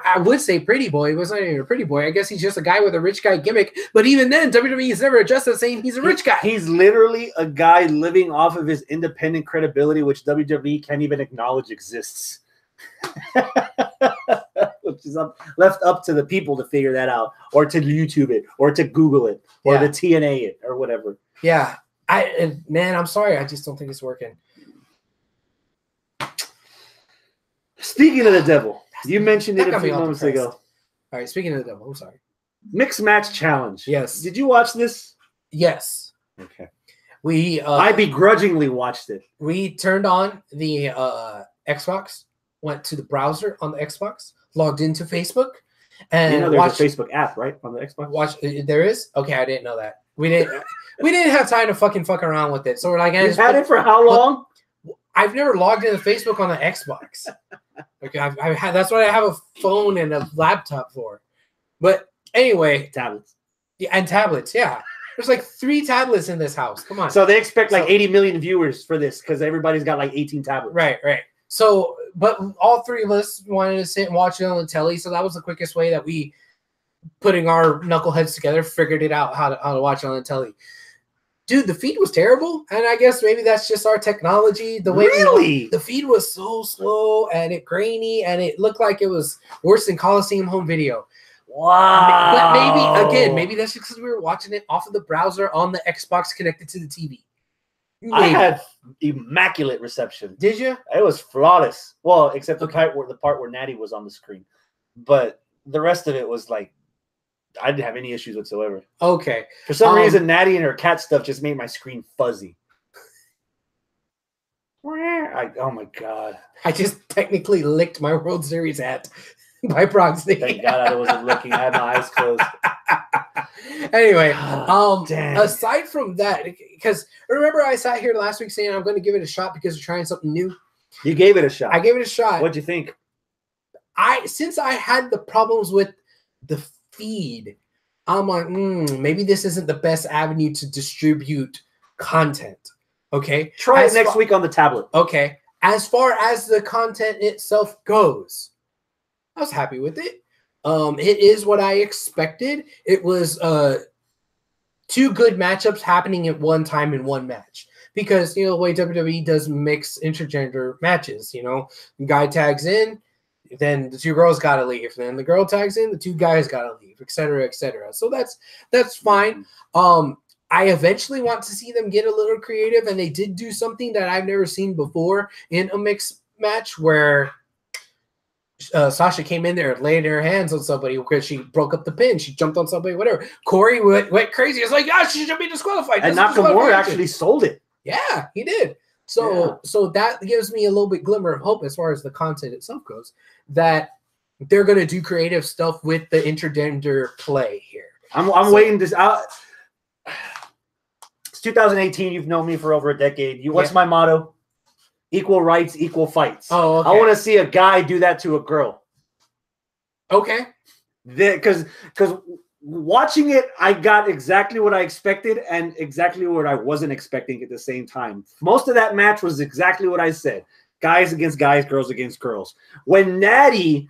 I would say, pretty boy. He wasn't even a pretty boy. I guess he's just a guy with a rich guy gimmick. But even then, WWE has never addressed that, saying he's a rich guy. He's literally a guy living off of his independent credibility, which WWE can't even acknowledge exists. Which is left up to the people to figure that out, or to YouTube it, or to Google it, or to TNA it, or whatever. Yeah, man, I'm sorry, I just don't think it's working. Speaking of the devil, you mentioned it a few moments ago. All right, speaking of the devil, I'm sorry. Mixed match challenge. Yes. Did you watch this? Yes. Okay. I begrudgingly watched it. We turned on the Xbox, went to the browser on the Xbox, logged into Facebook, and there's a Facebook app, right, on the Xbox. There is? Okay, I didn't know that. We didn't have time to fuck around with it. So we're like, you've had it for how long? I've never logged into Facebook on the Xbox. Okay, that's what I have a phone and a laptop for. But anyway, tablets. Yeah, and tablets. Yeah, there's 3 tablets in this house. Come on. So they expect 80 million viewers for this because everybody's got 18 tablets. Right. So, but all 3 of us wanted to sit and watch it on the telly. So that was the quickest way that we, putting our knuckleheads together, figured it out how to watch it on the telly. Dude, the feed was terrible, and I guess maybe that's just our technology. The way the feed was so slow and it grainy, and it looked like it was worse than Coliseum Home Video. Wow! But maybe that's just because we were watching it off of the browser on the Xbox connected to the TV. Maybe. I had immaculate reception. Did you? It was flawless. Well, except the part where Natty was on the screen, but the rest of it was I didn't have any issues whatsoever. Okay. For some reason, Natty and her cat stuff just made my screen fuzzy. Oh, my God. I just technically licked my World Series hat by proxy. Thank God I wasn't looking. I had my eyes closed. Anyway, Damn. aside from that, because remember I sat here last week saying I'm going to give it a shot because we're trying something new. You gave it a shot. I gave it a shot. What'd you think? Since I had the problems with the feed, I'm like, maybe this isn't the best avenue to distribute content. Okay, Try it next week on the tablet. Okay, as far as the content itself goes, I was happy with it. It is what I expected. It was two good matchups happening at one time in one match. Because, you know, the way WWE does mix intergender matches, you know, the guy tags in, then the two girls got to leave. Then the girl tags in, the two guys got to leave, et cetera, et cetera. So that's fine. I eventually want to see them get a little creative, and they did do something that I've never seen before in a mixed match where Sasha came in there and laid her hands on somebody because she broke up the pin. She jumped on somebody, whatever. Corey went crazy. It's like, yeah, she should be disqualified. And Nakamura actually sold it. Yeah, he did. So that gives me a little bit glimmer of hope as far as the content itself goes, that they're going to do creative stuff with the intergender play here. I'm waiting this out. It's 2018. You've known me for over a decade. What's my motto? Equal rights, equal fights. Oh, okay. I want to see a guy do that to a girl. Okay. Because watching it, I got exactly what I expected and exactly what I wasn't expecting at the same time. Most of that match was exactly what I said. Guys against guys, girls against girls. When Natty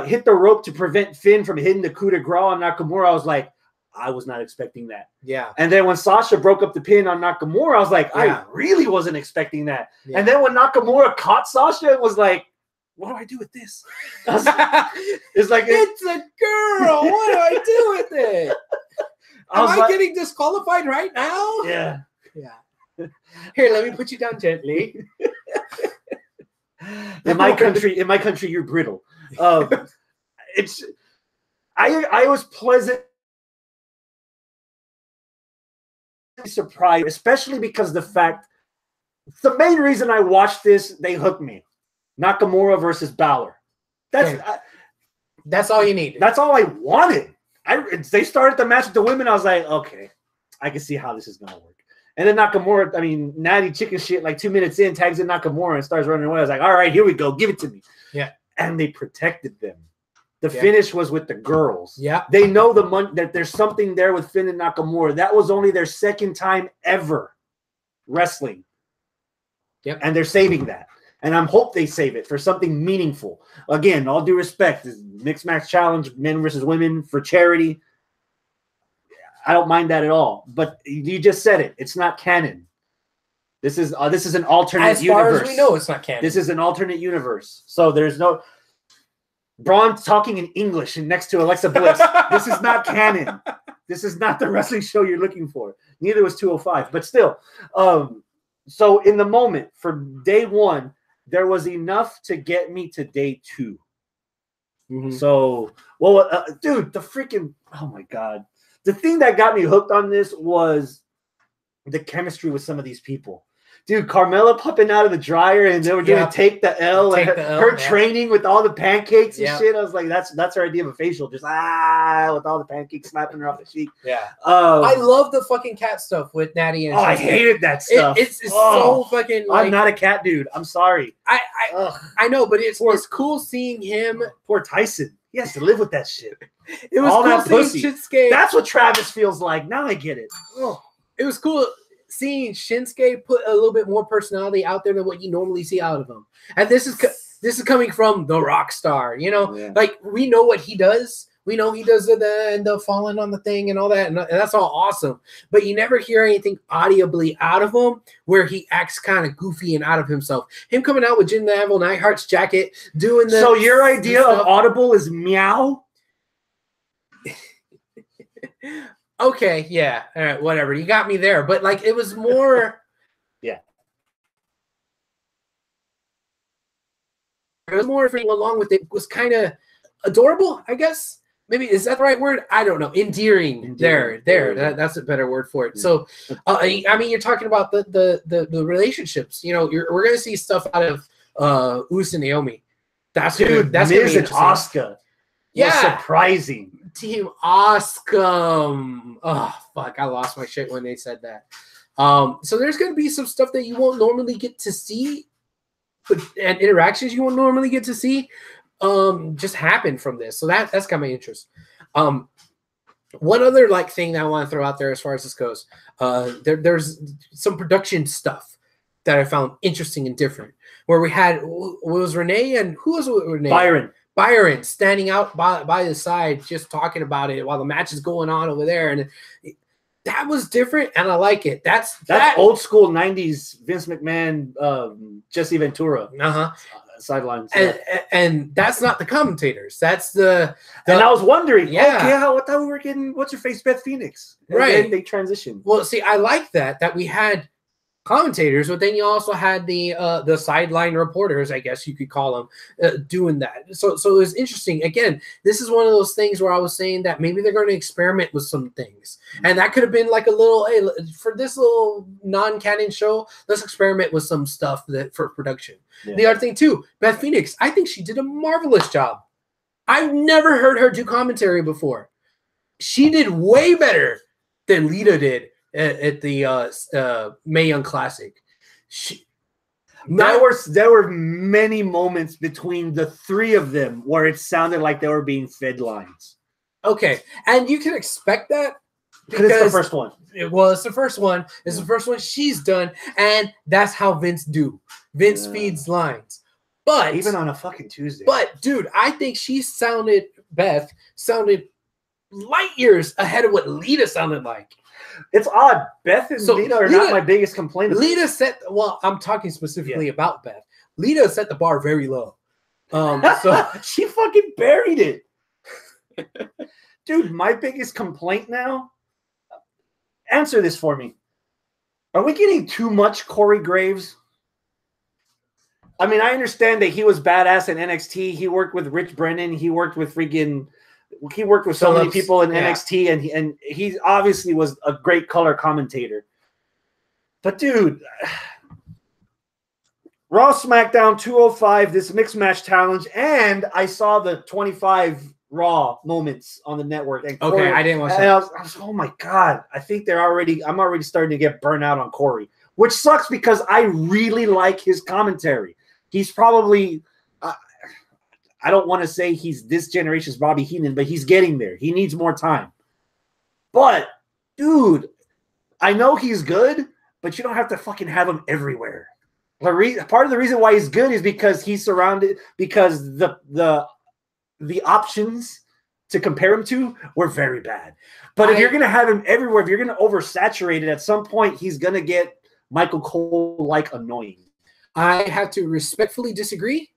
hit the rope to prevent Finn from hitting the coup de grace on Nakamura, I was like, I was not expecting that. Yeah. And then when Sasha broke up the pin on Nakamura, I was like, I really wasn't expecting that. Yeah. And then when Nakamura caught Sasha, it was like, what do I do with this? It's like, it's a girl. What do I do with it? Am I getting disqualified right now? Yeah. Yeah. Here, let me put you down gently. In my country, you're brittle. I was pleasant. Surprised, especially because the main reason I watched this, they hooked me. Nakamura versus Balor. That's all you need. That's all I wanted. They started the match with the women. I was like, okay, I can see how this is gonna work. And then Nakamura, Natty chicken shit, like 2 minutes in, tags in Nakamura and starts running away. I was like, all right, here we go, give it to me. Yeah. And they protected them. The finish was with the girls. Yeah. They know that there's something there with Finn and Nakamura. That was only their second time ever wrestling. Yep. And they're saving that. And I hope they save it for something meaningful. Again, all due respect, is mixed match challenge, men versus women for charity. I don't mind that at all. But you just said it. It's not canon. This is an alternate universe. As far as we know, it's not canon. This is an alternate universe. So there's no Braun talking in English and next to Alexa Bliss. This is not canon. This is not the wrestling show you're looking for. Neither was 205. But still, so in the moment for day one, there was enough to get me to day two. Mm-hmm. So, dude, oh my God. The thing that got me hooked on this was the chemistry with some of these people. Dude, Carmella popping out of the dryer and they were doing take the L. Her training with all the pancakes and shit. I was like, that's her idea of a facial. Just with all the pancakes slapping her off the cheek. Yeah. I love the fucking cat stuff with Natty and I hated that stuff. It's so fucking I'm not a cat dude. I'm sorry. I know, but it's cool seeing him. Poor Tyson. He has to live with that shit. It was all cool that pussy. Shinsuke. That's what Travis feels like. Now I get it. It was cool seeing Shinsuke put a little bit more personality out there than what you normally see out of him. And this is coming from the rock star, you know, like we know what he does. We know he does the falling on the thing and all that. And that's all awesome. But you never hear anything audibly out of him where he acts kind of goofy and out of himself. Him coming out with Jim Neville Neidhart's jacket, doing the. So your idea of audible is meow? Okay, yeah, all right, whatever. You got me there, but like it was more. Yeah. It was more along with it. It was kind of adorable, I guess. Maybe is that the right word? I don't know. Endearing. There. That's a better word for it. So, I mean, you're talking about the relationships. You know, we're gonna see stuff out of Uso and Naomi. That's Miz gonna be and Asuka. was surprising. Team Oscom. Oh, fuck. I lost my shit when they said that. So there's going to be some stuff that you won't normally get to see, and interactions you won't normally get to see just happen from this. So that's got my interest. One other thing that I want to throw out there as far as this goes, there's some production stuff that I found interesting and different. Where we had was Renee and who was Renee? Byron standing out by the side, just talking about it while the match is going on over there, and that was different, and I like it. That's old school '90s Vince McMahon, Jesse Ventura. Sidelines, and that's not the commentators. That's the and I was wondering, okay, I thought we were getting what's your face, Beth Phoenix, and then they transitioned. Well, see, I like that we had commentators, but then you also had the sideline reporters, I guess you could call them, doing that. So it was interesting. Again, this is one of those things where I was saying that maybe they're going to experiment with some things, and that could have been like a little, hey, for this little non-canon show, let's experiment with some stuff for production. Yeah. The other thing too, Beth Phoenix, I think she did a marvelous job. I've never heard her do commentary before. She did way better than Lita did at the Mae Young Classic. There were many moments between the three of them where it sounded like they were being fed lines. Okay, and you can expect that because it's the first one. It's the first one. It's the first one she's done, and that's how Vince do. Vince feeds lines. But even on a fucking Tuesday. But dude, I think Beth sounded light years ahead of what Lita sounded like. It's odd. Beth and Lita are not my biggest complaint. Lita I'm talking specifically about Beth. Lita set the bar very low. So she fucking buried it. Dude, my biggest complaint now, answer this for me. Are we getting too much Corey Graves? I mean, I understand that he was badass in NXT. He worked with Rich Brennan. He worked with so many people in NXT, and he obviously was a great color commentator. But dude, Raw SmackDown 205, this mixed match challenge, and I saw the 25 Raw moments on the network. And Corey, I didn't watch that. And I was, oh my god, I think I'm already starting to get burnt out on Corey, which sucks because I really like his commentary. He's probably. I don't want to say he's this generation's Bobby Heenan, but he's getting there. He needs more time. But, dude, I know he's good, but you don't have to fucking have him everywhere. Part of the reason why he's good is because he's surrounded, because the options to compare him to were very bad. But if you're going to have him everywhere, if you're going to oversaturate it, at some point he's going to get Michael Cole-like annoying. I have to respectfully disagree.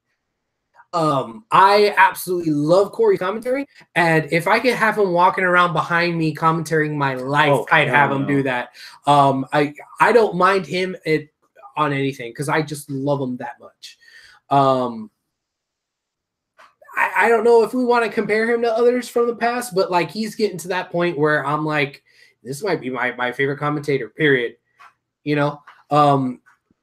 I absolutely love Corey's commentary, and if I could have him walking around behind me commentating my life, I'd have him do that. I don't mind him on anything because I just love him that much. I don't know if we want to compare him to others from the past, but like he's getting to that point where I'm like, this might be my favorite commentator, period. You know?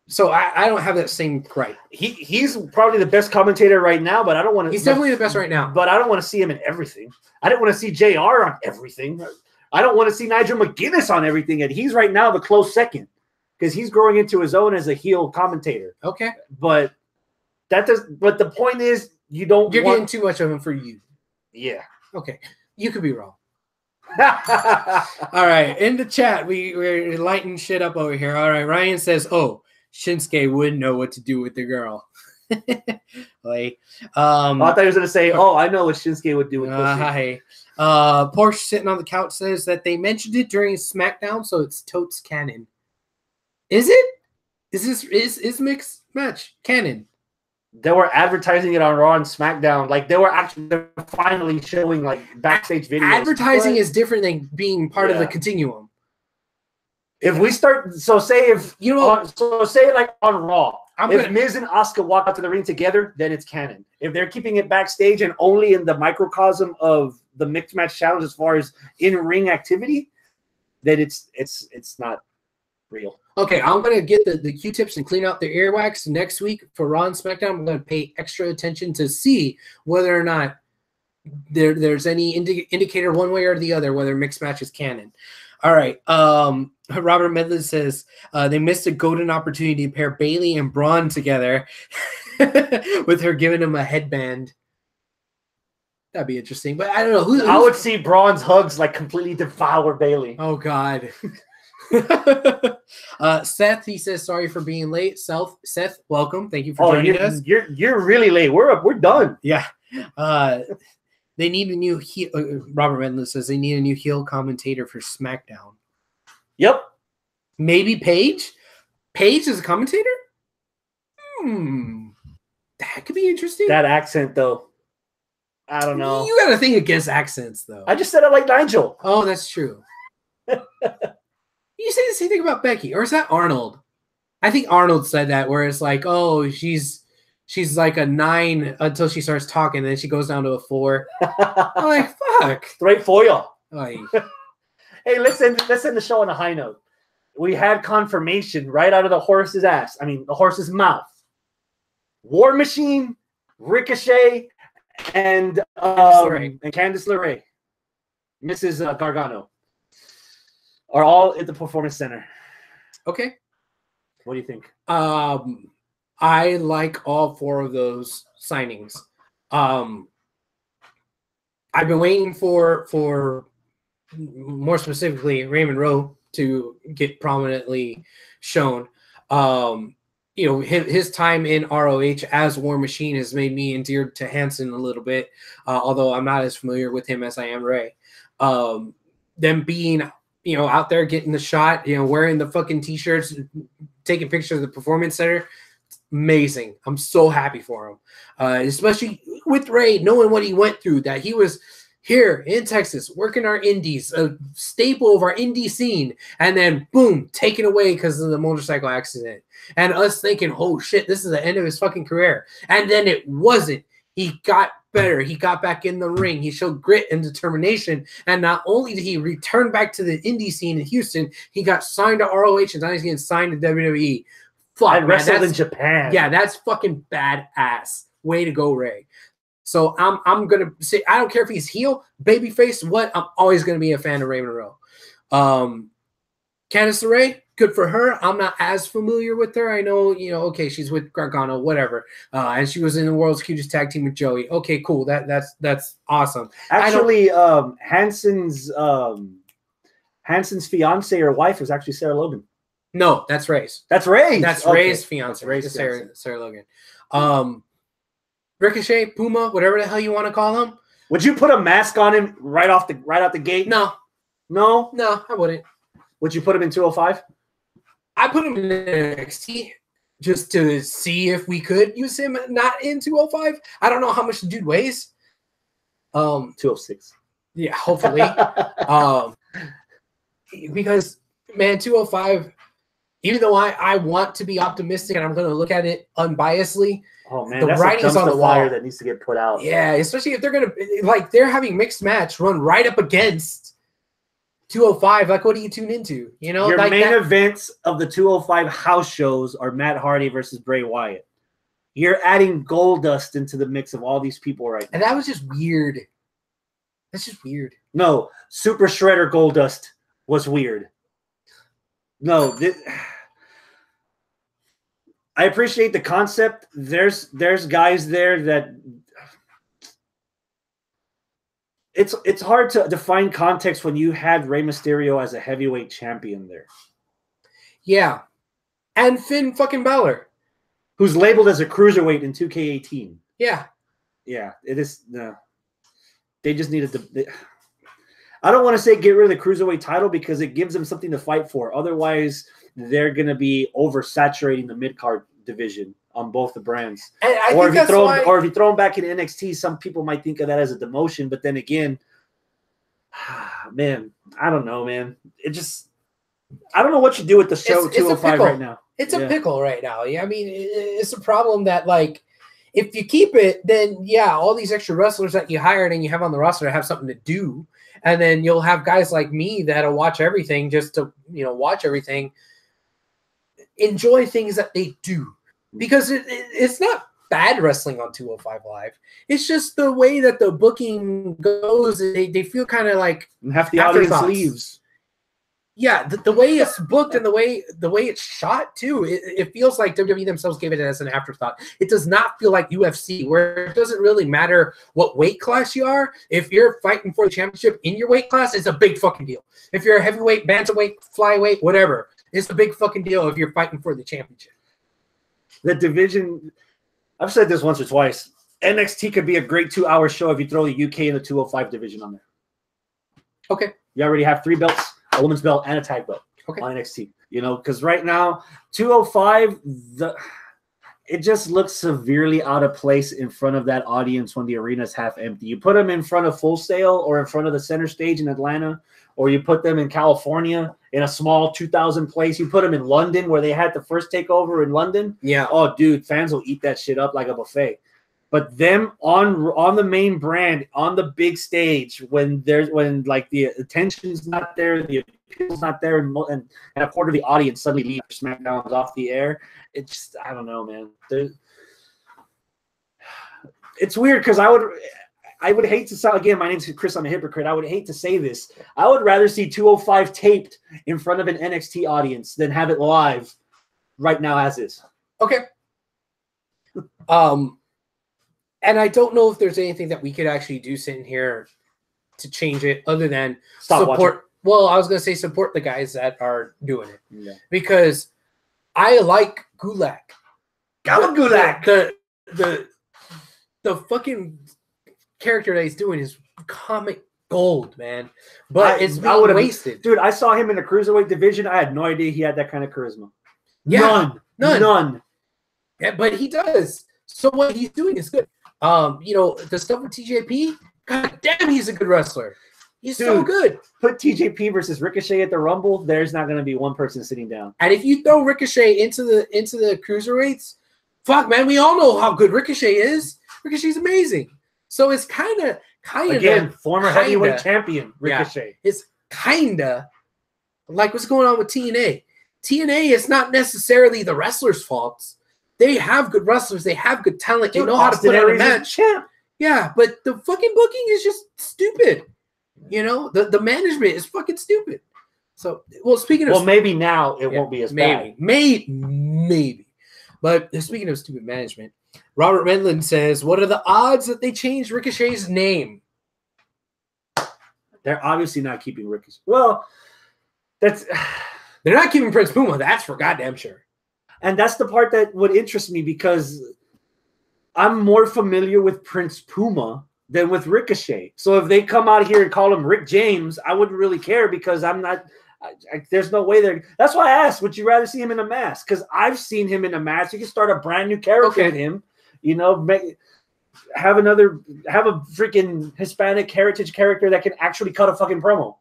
So I don't have that same gripe. He's probably the best commentator right now, but I don't want to. He's definitely the best right now. But I don't want to see him in everything. I didn't want to see JR on everything. I don't want to see Nigel McGuinness on everything. And he's right now the close second because he's growing into his own as a heel commentator. Okay. But the point is, you're getting too much of him for you. Yeah. Okay. You could be wrong. All right. In the chat, we're lighting shit up over here. All right. Ryan says, oh, Shinsuke wouldn't know what to do with the girl. I thought he was going to say, oh, I know what Shinsuke would do with pussy. Hi. Porsche sitting on the couch says that they mentioned it during SmackDown, so it's totes canon. Is it? Is mixed match canon? They were advertising it on Raw and SmackDown. Like they're finally showing like backstage videos. Advertising is different than being part of the continuum. If we start, say like on Raw, if Miz and Asuka walk out to the ring together, then it's canon. If they're keeping it backstage and only in the microcosm of the mixed match challenge as far as in-ring activity, then it's not real. Okay, I'm going to get the Q-tips and clean out the earwax next week for Raw and SmackDown. I'm going to pay extra attention to see whether or not there's any indicator one way or the other whether mixed match is canon. All right. Robert Medley says they missed a golden opportunity to pair Bayley and Braun together with her giving him a headband. That'd be interesting, but I don't know. I would see Braun's hugs like completely devour Bayley. Oh God. Seth, he says sorry for being late. Seth, welcome. Thank you for joining us. You're really late. We're done. Yeah. They need a new heel. Robert Medley says they need a new heel commentator for SmackDown. Yep. Maybe Paige. Paige is a commentator. That could be interesting. That accent though. I don't know. You got a thing against accents, though. I just said I like Nigel. Oh, that's true. You say the same thing about Becky, or is that Arnold? I think Arnold said that, where it's like, oh, she's like a 9 until she starts talking, and then she goes down to a 4. I'm like, fuck. Straight for you. Oh, Hey, let's end the show on a high note. We had confirmation right out of the horse's ass. I mean, the horse's mouth. War Machine, Ricochet, and Candice LeRae, Mrs. Gargano, are all at the Performance Center. Okay. What do you think? I like all 4 of those signings. I've been waiting for more specifically Raymond Rowe to get prominently shown. You know, his time in ROH as War Machine has made me endeared to Hanson a little bit, although I'm not as familiar with him as I am Ray. Them being, you know, out there getting the shot, you know, wearing the fucking T-shirts, taking pictures of the Performance Center, it's amazing. I'm so happy for him, especially with Ray, knowing what he went through, that he was here in Texas, working our indies, a staple of our indie scene, and then boom, taken away because of the motorcycle accident. And us thinking, oh shit, this is the end of his fucking career. And then it wasn't. He got better. He got back in the ring. He showed grit and determination. And not only did he return back to the indie scene in Houston, he got signed to ROH, and now he's getting signed to WWE. Fuck, I wrestled in Japan. Yeah, that's fucking badass. Way to go, Ray. So I'm gonna say, I don't care if he's heel, babyface, what, I'm always gonna be a fan of Raymond Rowe. Candice LeRae, good for her. I'm not as familiar with her. I know, you know, okay, she's with Gargano, whatever. And she was in the World's Cutest Tag Team with Joey. Okay, cool. That's awesome. Actually, Hanson's fiance or wife was actually Sarah Logan. No, that's Ray's. That's Ray's. That's okay. Ray's fiance. Ray's Sarah Logan. Ricochet, Puma, whatever the hell you want to call him. Would you put a mask on him right out the gate? No, I wouldn't. Would you put him in 205? I put him in NXT just to see if we could use him not in 205. I don't know how much the dude weighs. 206. Yeah, hopefully. Because man, 205. Even though I want to be optimistic and I'm going to look at it unbiasedly. Oh man, the that's writing's on the wall that needs to get put out. Yeah, especially if they're gonna they're having Mixed Match run right up against 205. Like, what do you tune into? You know, your like main events of the 205 house shows are Matt Hardy versus Bray Wyatt. You're adding Goldust into the mix of all these people right now. And that was just weird. That's just weird. No, Super Shredder Goldust was weird. No, I appreciate the concept. There's guys there that it's hard to define context when you had Rey Mysterio as a heavyweight champion there. Yeah. And Finn fucking Balor, who's labeled as a cruiserweight in 2K18. Yeah. Yeah, it is. No. They just needed to. I don't want to say get rid of the cruiserweight title because it gives them something to fight for. Otherwise, they're going to be oversaturating the mid-card division on both the brands. Or if you throw them back in NXT, some people might think of that as a demotion. But then again, man, I don't know, man. I don't know what you do with the show 205 right now. It's a pickle right now. Yeah, I mean, it's a problem that, like, if you keep it, then, yeah, all these extra wrestlers that you hired and you have on the roster have something to do. And then you'll have guys like me that'll watch everything just to, watch everything, enjoy things that they do. Because it's not bad wrestling on 205 Live. It's just the way that the booking goes. They feel kind of like half the audience leaves. Yeah, the way it's booked and the way it's shot too, it feels like WWE themselves gave it as an afterthought. It does not feel like UFC, where it doesn't really matter what weight class you are. If you're fighting for the championship in your weight class, it's a big fucking deal. If you're a heavyweight, bantamweight, flyweight, whatever, it's a big fucking deal if you're fighting for the championship. The division, I've said this once or twice, NXT could be a great 2-hour show if you throw the UK and the 205 division on there. Okay. You already have 3 belts. A women's belt and a tag belt on NXT, you know, because right now 205, it just looks severely out of place in front of that audience when the arena's half empty. You put them in front of Full Sail or in front of the center stage in Atlanta, or you put them in California in a small 2,000 place. You put them in London where they had the first takeover in London. Yeah. Oh, dude, fans will eat that shit up like a buffet. But them on the main brand, on the big stage, when like the attention's not there, the appeal's not there, and a quarter of the audience suddenly leaves SmackDown's off the air, it's just, I don't know, man. It's weird because I would hate to sound, again, my name's Chris, I'm a hypocrite. I would hate to say this. I would rather see 205 taped in front of an NXT audience than have it live right now as is. Okay. And I don't know if there's anything that we could actually do sitting here to change it other than support. Watching. Well, I was going to say support the guys that are doing it because I like Gulak. Gulak. The fucking character that he's doing is comic gold, man. But it's being wasted. Dude, I saw him in the cruiserweight division. I had no idea he had that kind of charisma. Yeah, None. Yeah, but he does. So what he's doing is good. You know, the stuff with TJP, god damn, he's a good wrestler. He's so good. Put TJP versus Ricochet at the Rumble, there's not going to be one person sitting down. And if you throw Ricochet into the cruiserweights, fuck, man, we all know how good Ricochet is. Ricochet's amazing. So it's kind of again, former heavyweight champion Ricochet. Yeah, it's kind of like what's going on with TNA. TNA is not necessarily the wrestlers' faults. They have good wrestlers. They have good talent. They know how to put on a match. Yeah, but the fucking booking is just stupid. You know, the management is fucking stupid. So, well, speaking of... Well, maybe now it won't be as bad. Maybe. But speaking of stupid management, Robert Medlin says, what are the odds that they change Ricochet's name? They're obviously not keeping Ricochet. Well, they're not keeping Prince Puma. That's for goddamn sure. And that's the part that would interest me because I'm more familiar with Prince Puma than with Ricochet. So if they come out here and call him Rick James, I wouldn't really care because I'm not – there's no way they're – that's why I asked, would you rather see him in a mask? Because I've seen him in a mask. You can start a brand new character with him, you know, have a freaking Hispanic heritage character that can actually cut a fucking promo.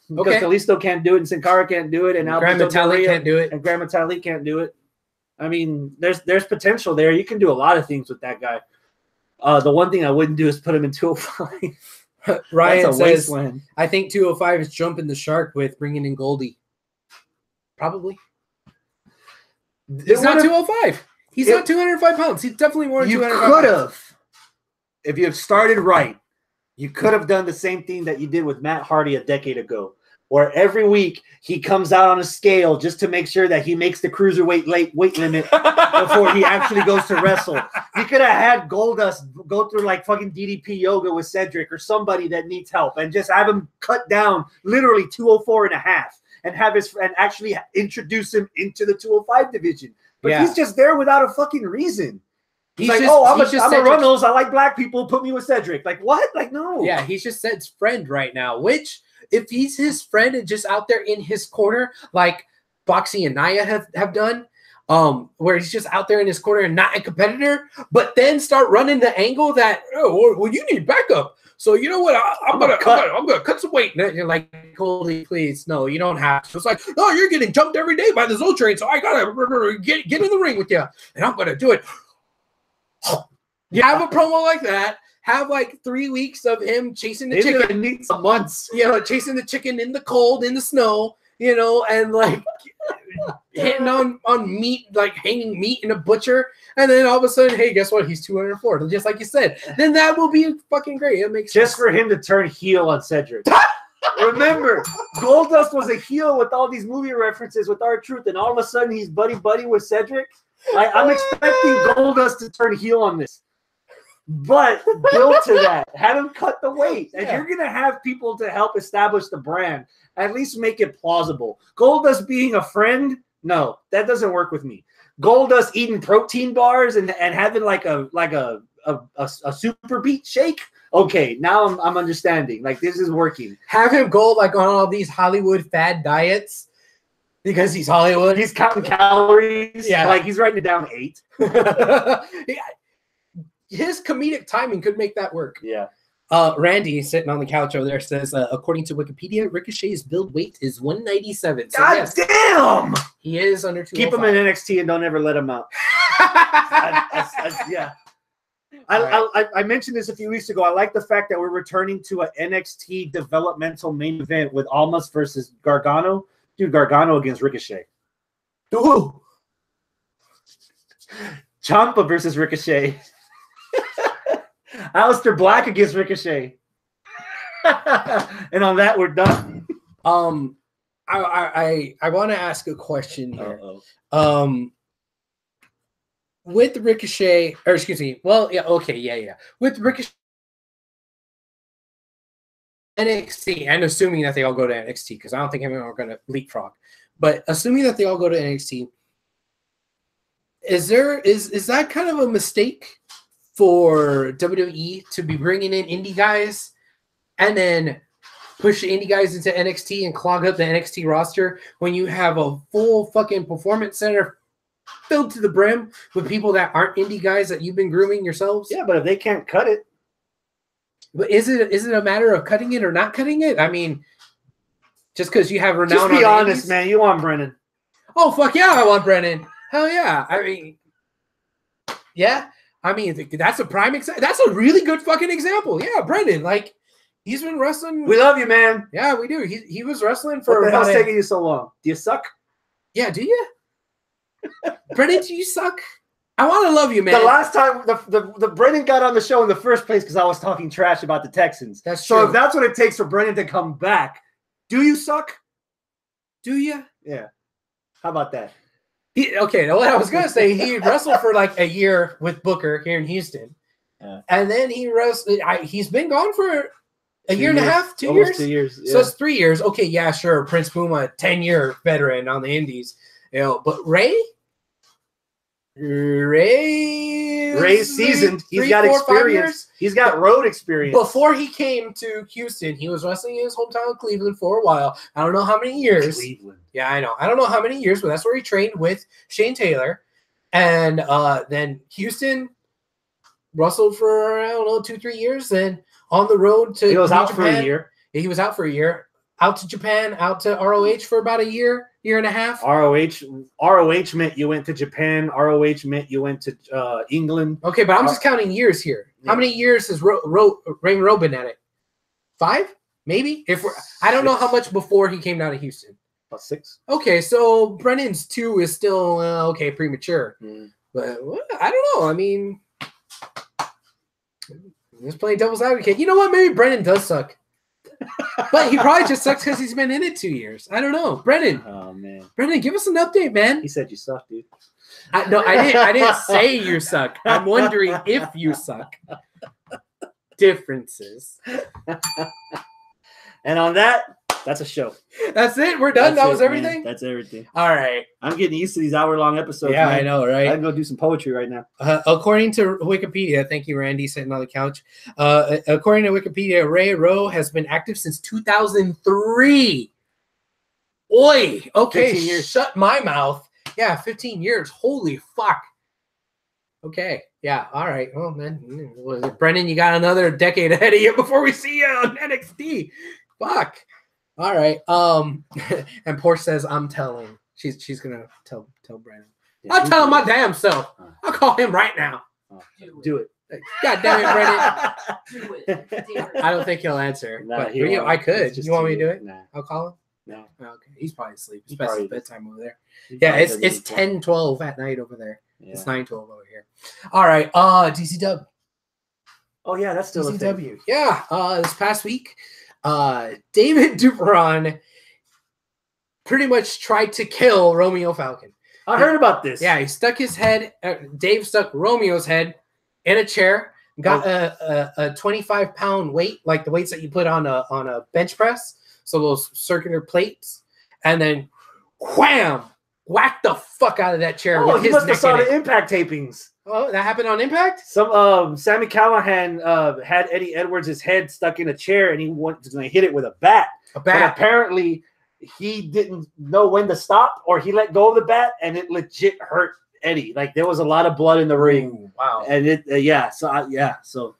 Because Kalisto can't do it, and Sin Cara can't do it, and Gran Metalik can't do it, and Gran Metalik can't do it. I mean, there's potential there. You can do a lot of things with that guy. The one thing I wouldn't do is put him in 205. Ryan says, I think 205 is jumping the shark with bringing in Goldie. Probably. It's not 205. He's not 205 pounds. He's definitely more than 205 pounds. You could have. If you have started right, you could have done the same thing that you did with Matt Hardy a decade ago, where every week he comes out on a scale just to make sure that he makes the cruiserweight weight limit before he actually goes to wrestle. You could have had Goldust go through like fucking DDP yoga with Cedric or somebody that needs help and just have him cut down literally 204.5 and and actually introduce him into the 205 division. But he's just there without a fucking reason. He's like, I'm a Runnels. I like black people. Put me with Cedric. Like, what? Like, no. Yeah, he's just Ced's friend right now, which if he's his friend and just out there in his corner, like Boxy and Naya have done, where he's just out there in his corner and not a competitor, but then start running the angle that, well, you need backup. So you know what? I'm gonna cut some weight. And you're like, holy please, no, you don't have to. It's like, oh, you're getting jumped every day by the Zol train, so I gotta get in the ring with you, and I'm gonna do it. You have a promo like that. Have like 3 weeks of him chasing the chicken. Need some months. You know, chasing the chicken in the cold, in the snow. You know, and like hitting on meat, like hanging meat in a butcher, and then all of a sudden, hey, guess what? He's 204. Just like you said. Then that will be fucking great. It makes just sense. for him to turn heel on Cedric. Remember, Goldust was a heel with all these movie references with R-Truth, and all of a sudden he's buddy with Cedric. I'm expecting Goldust to turn heel on this. But build to that. Have him cut the weight. And you're going to have people to help establish the brand. At least make it plausible. Goldust being a friend, no, that doesn't work with me. Goldust eating protein bars and having like a super beat shake. Okay, now I'm understanding. Like, this is working. Have him go like on all these Hollywood fad diets because he's Hollywood. He's counting calories. Yeah. Like, he's writing it down 8. His comedic timing could make that work. Yeah. Randy, sitting on the couch over there, says, according to Wikipedia, Ricochet's build weight is 197. So God damn! He is under 205. Keep him in NXT and don't ever let him out. Yeah. I mentioned this a few weeks ago. I like the fact that we're returning to an NXT developmental main event with Almas versus Gargano. Dude, Gargano against Ricochet. Ooh. Ciampa versus Ricochet. Aleister Black against Ricochet. And on that, we're done. I want to ask a question here. Uh-oh. With Ricochet, or excuse me, well, yeah, okay, yeah. With Ricochet NXT, and assuming that they all go to NXT, because I don't think anyone are going to leapfrog, but assuming that they all go to NXT, is that kind of a mistake for WWE to be bringing in indie guys and then push the indie guys into NXT and clog up the NXT roster when you have a full fucking performance center filled to the brim with people that aren't indie guys that you've been grooming yourselves? Yeah, but if they can't cut it. But is it a matter of cutting it or not cutting it? I mean, just because you have renown. Just be honest, man. You want Brennan. Oh, fuck yeah, I want Brennan. Hell yeah. I mean, yeah. I mean, that's a prime example. That's a really good fucking example. Yeah, Brennan. Like, he's been wrestling. We love you, man. Yeah, we do. He was wrestling for. What the hell's taking you so long? Do you suck? Yeah, do you? Brennan, do you suck? I want to love you, man. The last time the Brennan got on the show in the first place because I was talking trash about the Texans. That's true. So if that's what it takes for Brennan to come back, do you suck? Do you? Yeah. How about that? Okay, what I was going to say, he wrestled for like a year with Booker here in Houston. Yeah. And then he wrestled. He's been gone for a year and a half, 2 years? Almost 2 years. Yeah. So it's 3 years. Okay, yeah, sure. Prince Puma, 10-year veteran on the Indies. You know, but Ray's seasoned. He's got experience. He's got road experience. Before he came to Houston, he was wrestling in his hometown of Cleveland for a while. I don't know how many years. Cleveland. Yeah, I know. I don't know how many years, but that's where he trained with Shane Taylor. And then Houston wrestled for, I don't know, 2-3 years. Then on the road to He was out Japan. for a year. Yeah, he was out for a year. Out to Japan, out to ROH for about a year and a half. ROH meant you went to Japan. ROH meant you went to England. Okay, but I'm just counting years here. Yeah. How many years has Rain Rowe been at it? 5? Maybe? I don't know how much before he came down to Houston. About 6. Okay, so Brennan's 2 is still, premature. Mm. But I don't know. I mean, let's play devil's advocate. You know what? Maybe Brennan does suck. But he probably just sucks because he's been in it 2 years. I don't know. Brennan. Oh, man. Brennan, give us an update, man. He said you suck, dude. No, I didn't say you suck. I'm wondering if you suck. Differences. And on that, that's a show. That's it. We're done. That was everything? Man. That's everything. All right. I'm getting used to these hour-long episodes. Yeah, man. I know, right? I can go do some poetry right now. According to Wikipedia, thank you, Randy, sitting on the couch. According to Wikipedia, Ray Rowe has been active since 2003. Oi. Okay, 15 years. Shut my mouth. Yeah, 15 years. Holy fuck. Okay. Yeah. All right. Well, man, Brennan, you got another decade ahead of you before we see you on NXT. Fuck. All right. And Porsche says, I'm telling. She's gonna tell Brandon. Yeah, I'll tell him my damn self. I'll call him right now. Do it. God damn it, Brandon. Do it. I don't think he'll answer. Nah, but I could. You want me to do it? Nah. I'll call him. No. Okay, he's probably asleep. It's He past his probably- bedtime over there. He Yeah, probably it's doesn't it's even 10:12 at night over there. Yeah. It's 9:12 over here. All right, DC Dub. Oh yeah, that's still a thing. DCW. Yeah, this past week, David Dupron pretty much tried to kill Romeo Falcon. I heard about this. Yeah, he stuck his head. Dave stuck Romeo's head in a chair. Got a 25-pound weight, like the weights that you put on a bench press. So those circular plates, and then wham, whacked the fuck out of that chair. Oh, with he his must have neck saw in the it. Impact tapings. Oh, that happened on Impact? Some Sammy Callahan had Eddie Edwards' head stuck in a chair, and he was going to hit it with a bat. A But bat. apparently, he didn't know when to stop, or he let go of the bat, and it legit hurt Eddie. Like there was a lot of blood in the ring, Ooh, wow. and it so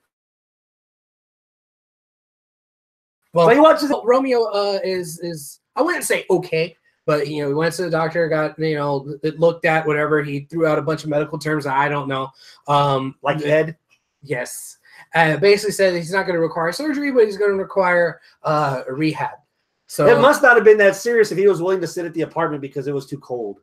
Well, so he watches it. Romeo is I wouldn't say okay, but he went to the doctor, got it looked at, whatever. He threw out a bunch of medical terms that I don't know. Like head. Yes. Basically said he's not going to require surgery, but he's going to require a rehab. So It must not have been that serious if he was willing to sit at the apartment because it was too cold.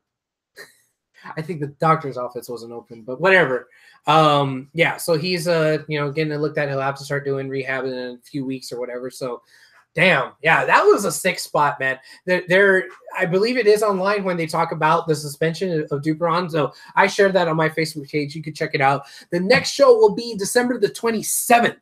I think the doctor's office wasn't open, but whatever. Yeah, so he's getting it looked at. He'll have to start doing rehab in a few weeks or whatever. So damn, yeah, that was a sick spot, man. There, I believe it is online when they talk about the suspension of Dupron. So I shared that on my Facebook page. You can check it out. The next show will be December the 27th,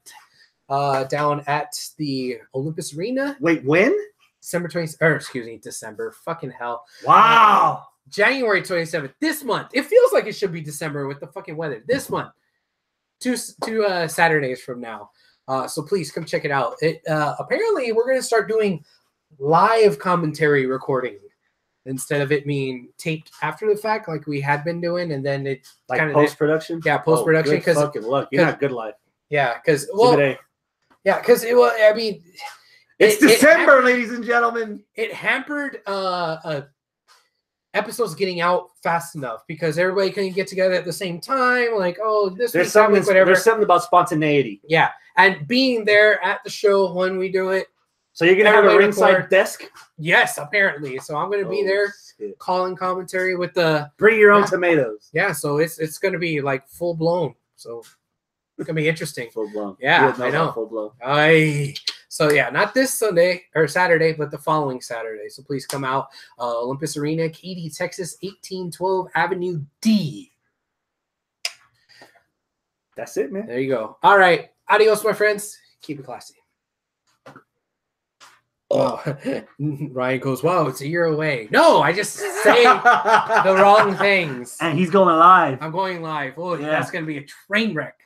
down at the Olympus Arena. Wait, when? December. Fucking hell. Wow. January 27th, this month. It feels like it should be December with the fucking weather. This month. Two Saturdays from now. So please come check it out. Apparently, we're going to start doing live commentary recording instead of it being taped after the fact like we had been doing, and then it's Like kind of post-production? Yeah, post-production. Good fucking luck. You're not good life. Yeah, because It's December, ladies and gentlemen. It hampered episodes getting out fast enough because everybody couldn't get together at the same time. Like, this week, that week, whatever. There's something about spontaneity. Yeah, and being there at the show when we do it. So you're gonna have a ringside desk? Yes, apparently. So I'm gonna be there calling commentary with the bring your own tomatoes. Yeah, so it's gonna be like full blown. So it's gonna be interesting. Full blown. Yeah, I know. Full blown. So yeah, not this Sunday or Saturday, but the following Saturday. So please come out. Olympus Arena, Katy, Texas, 1812 Avenue D. That's it, man. There you go. All right. Adios, my friends. Keep it classy. Oh, Ryan goes, wow, it's a year away. No, I just say the wrong things. And he's going live. I'm going live. Oh, Yeah. That's going to be a train wreck.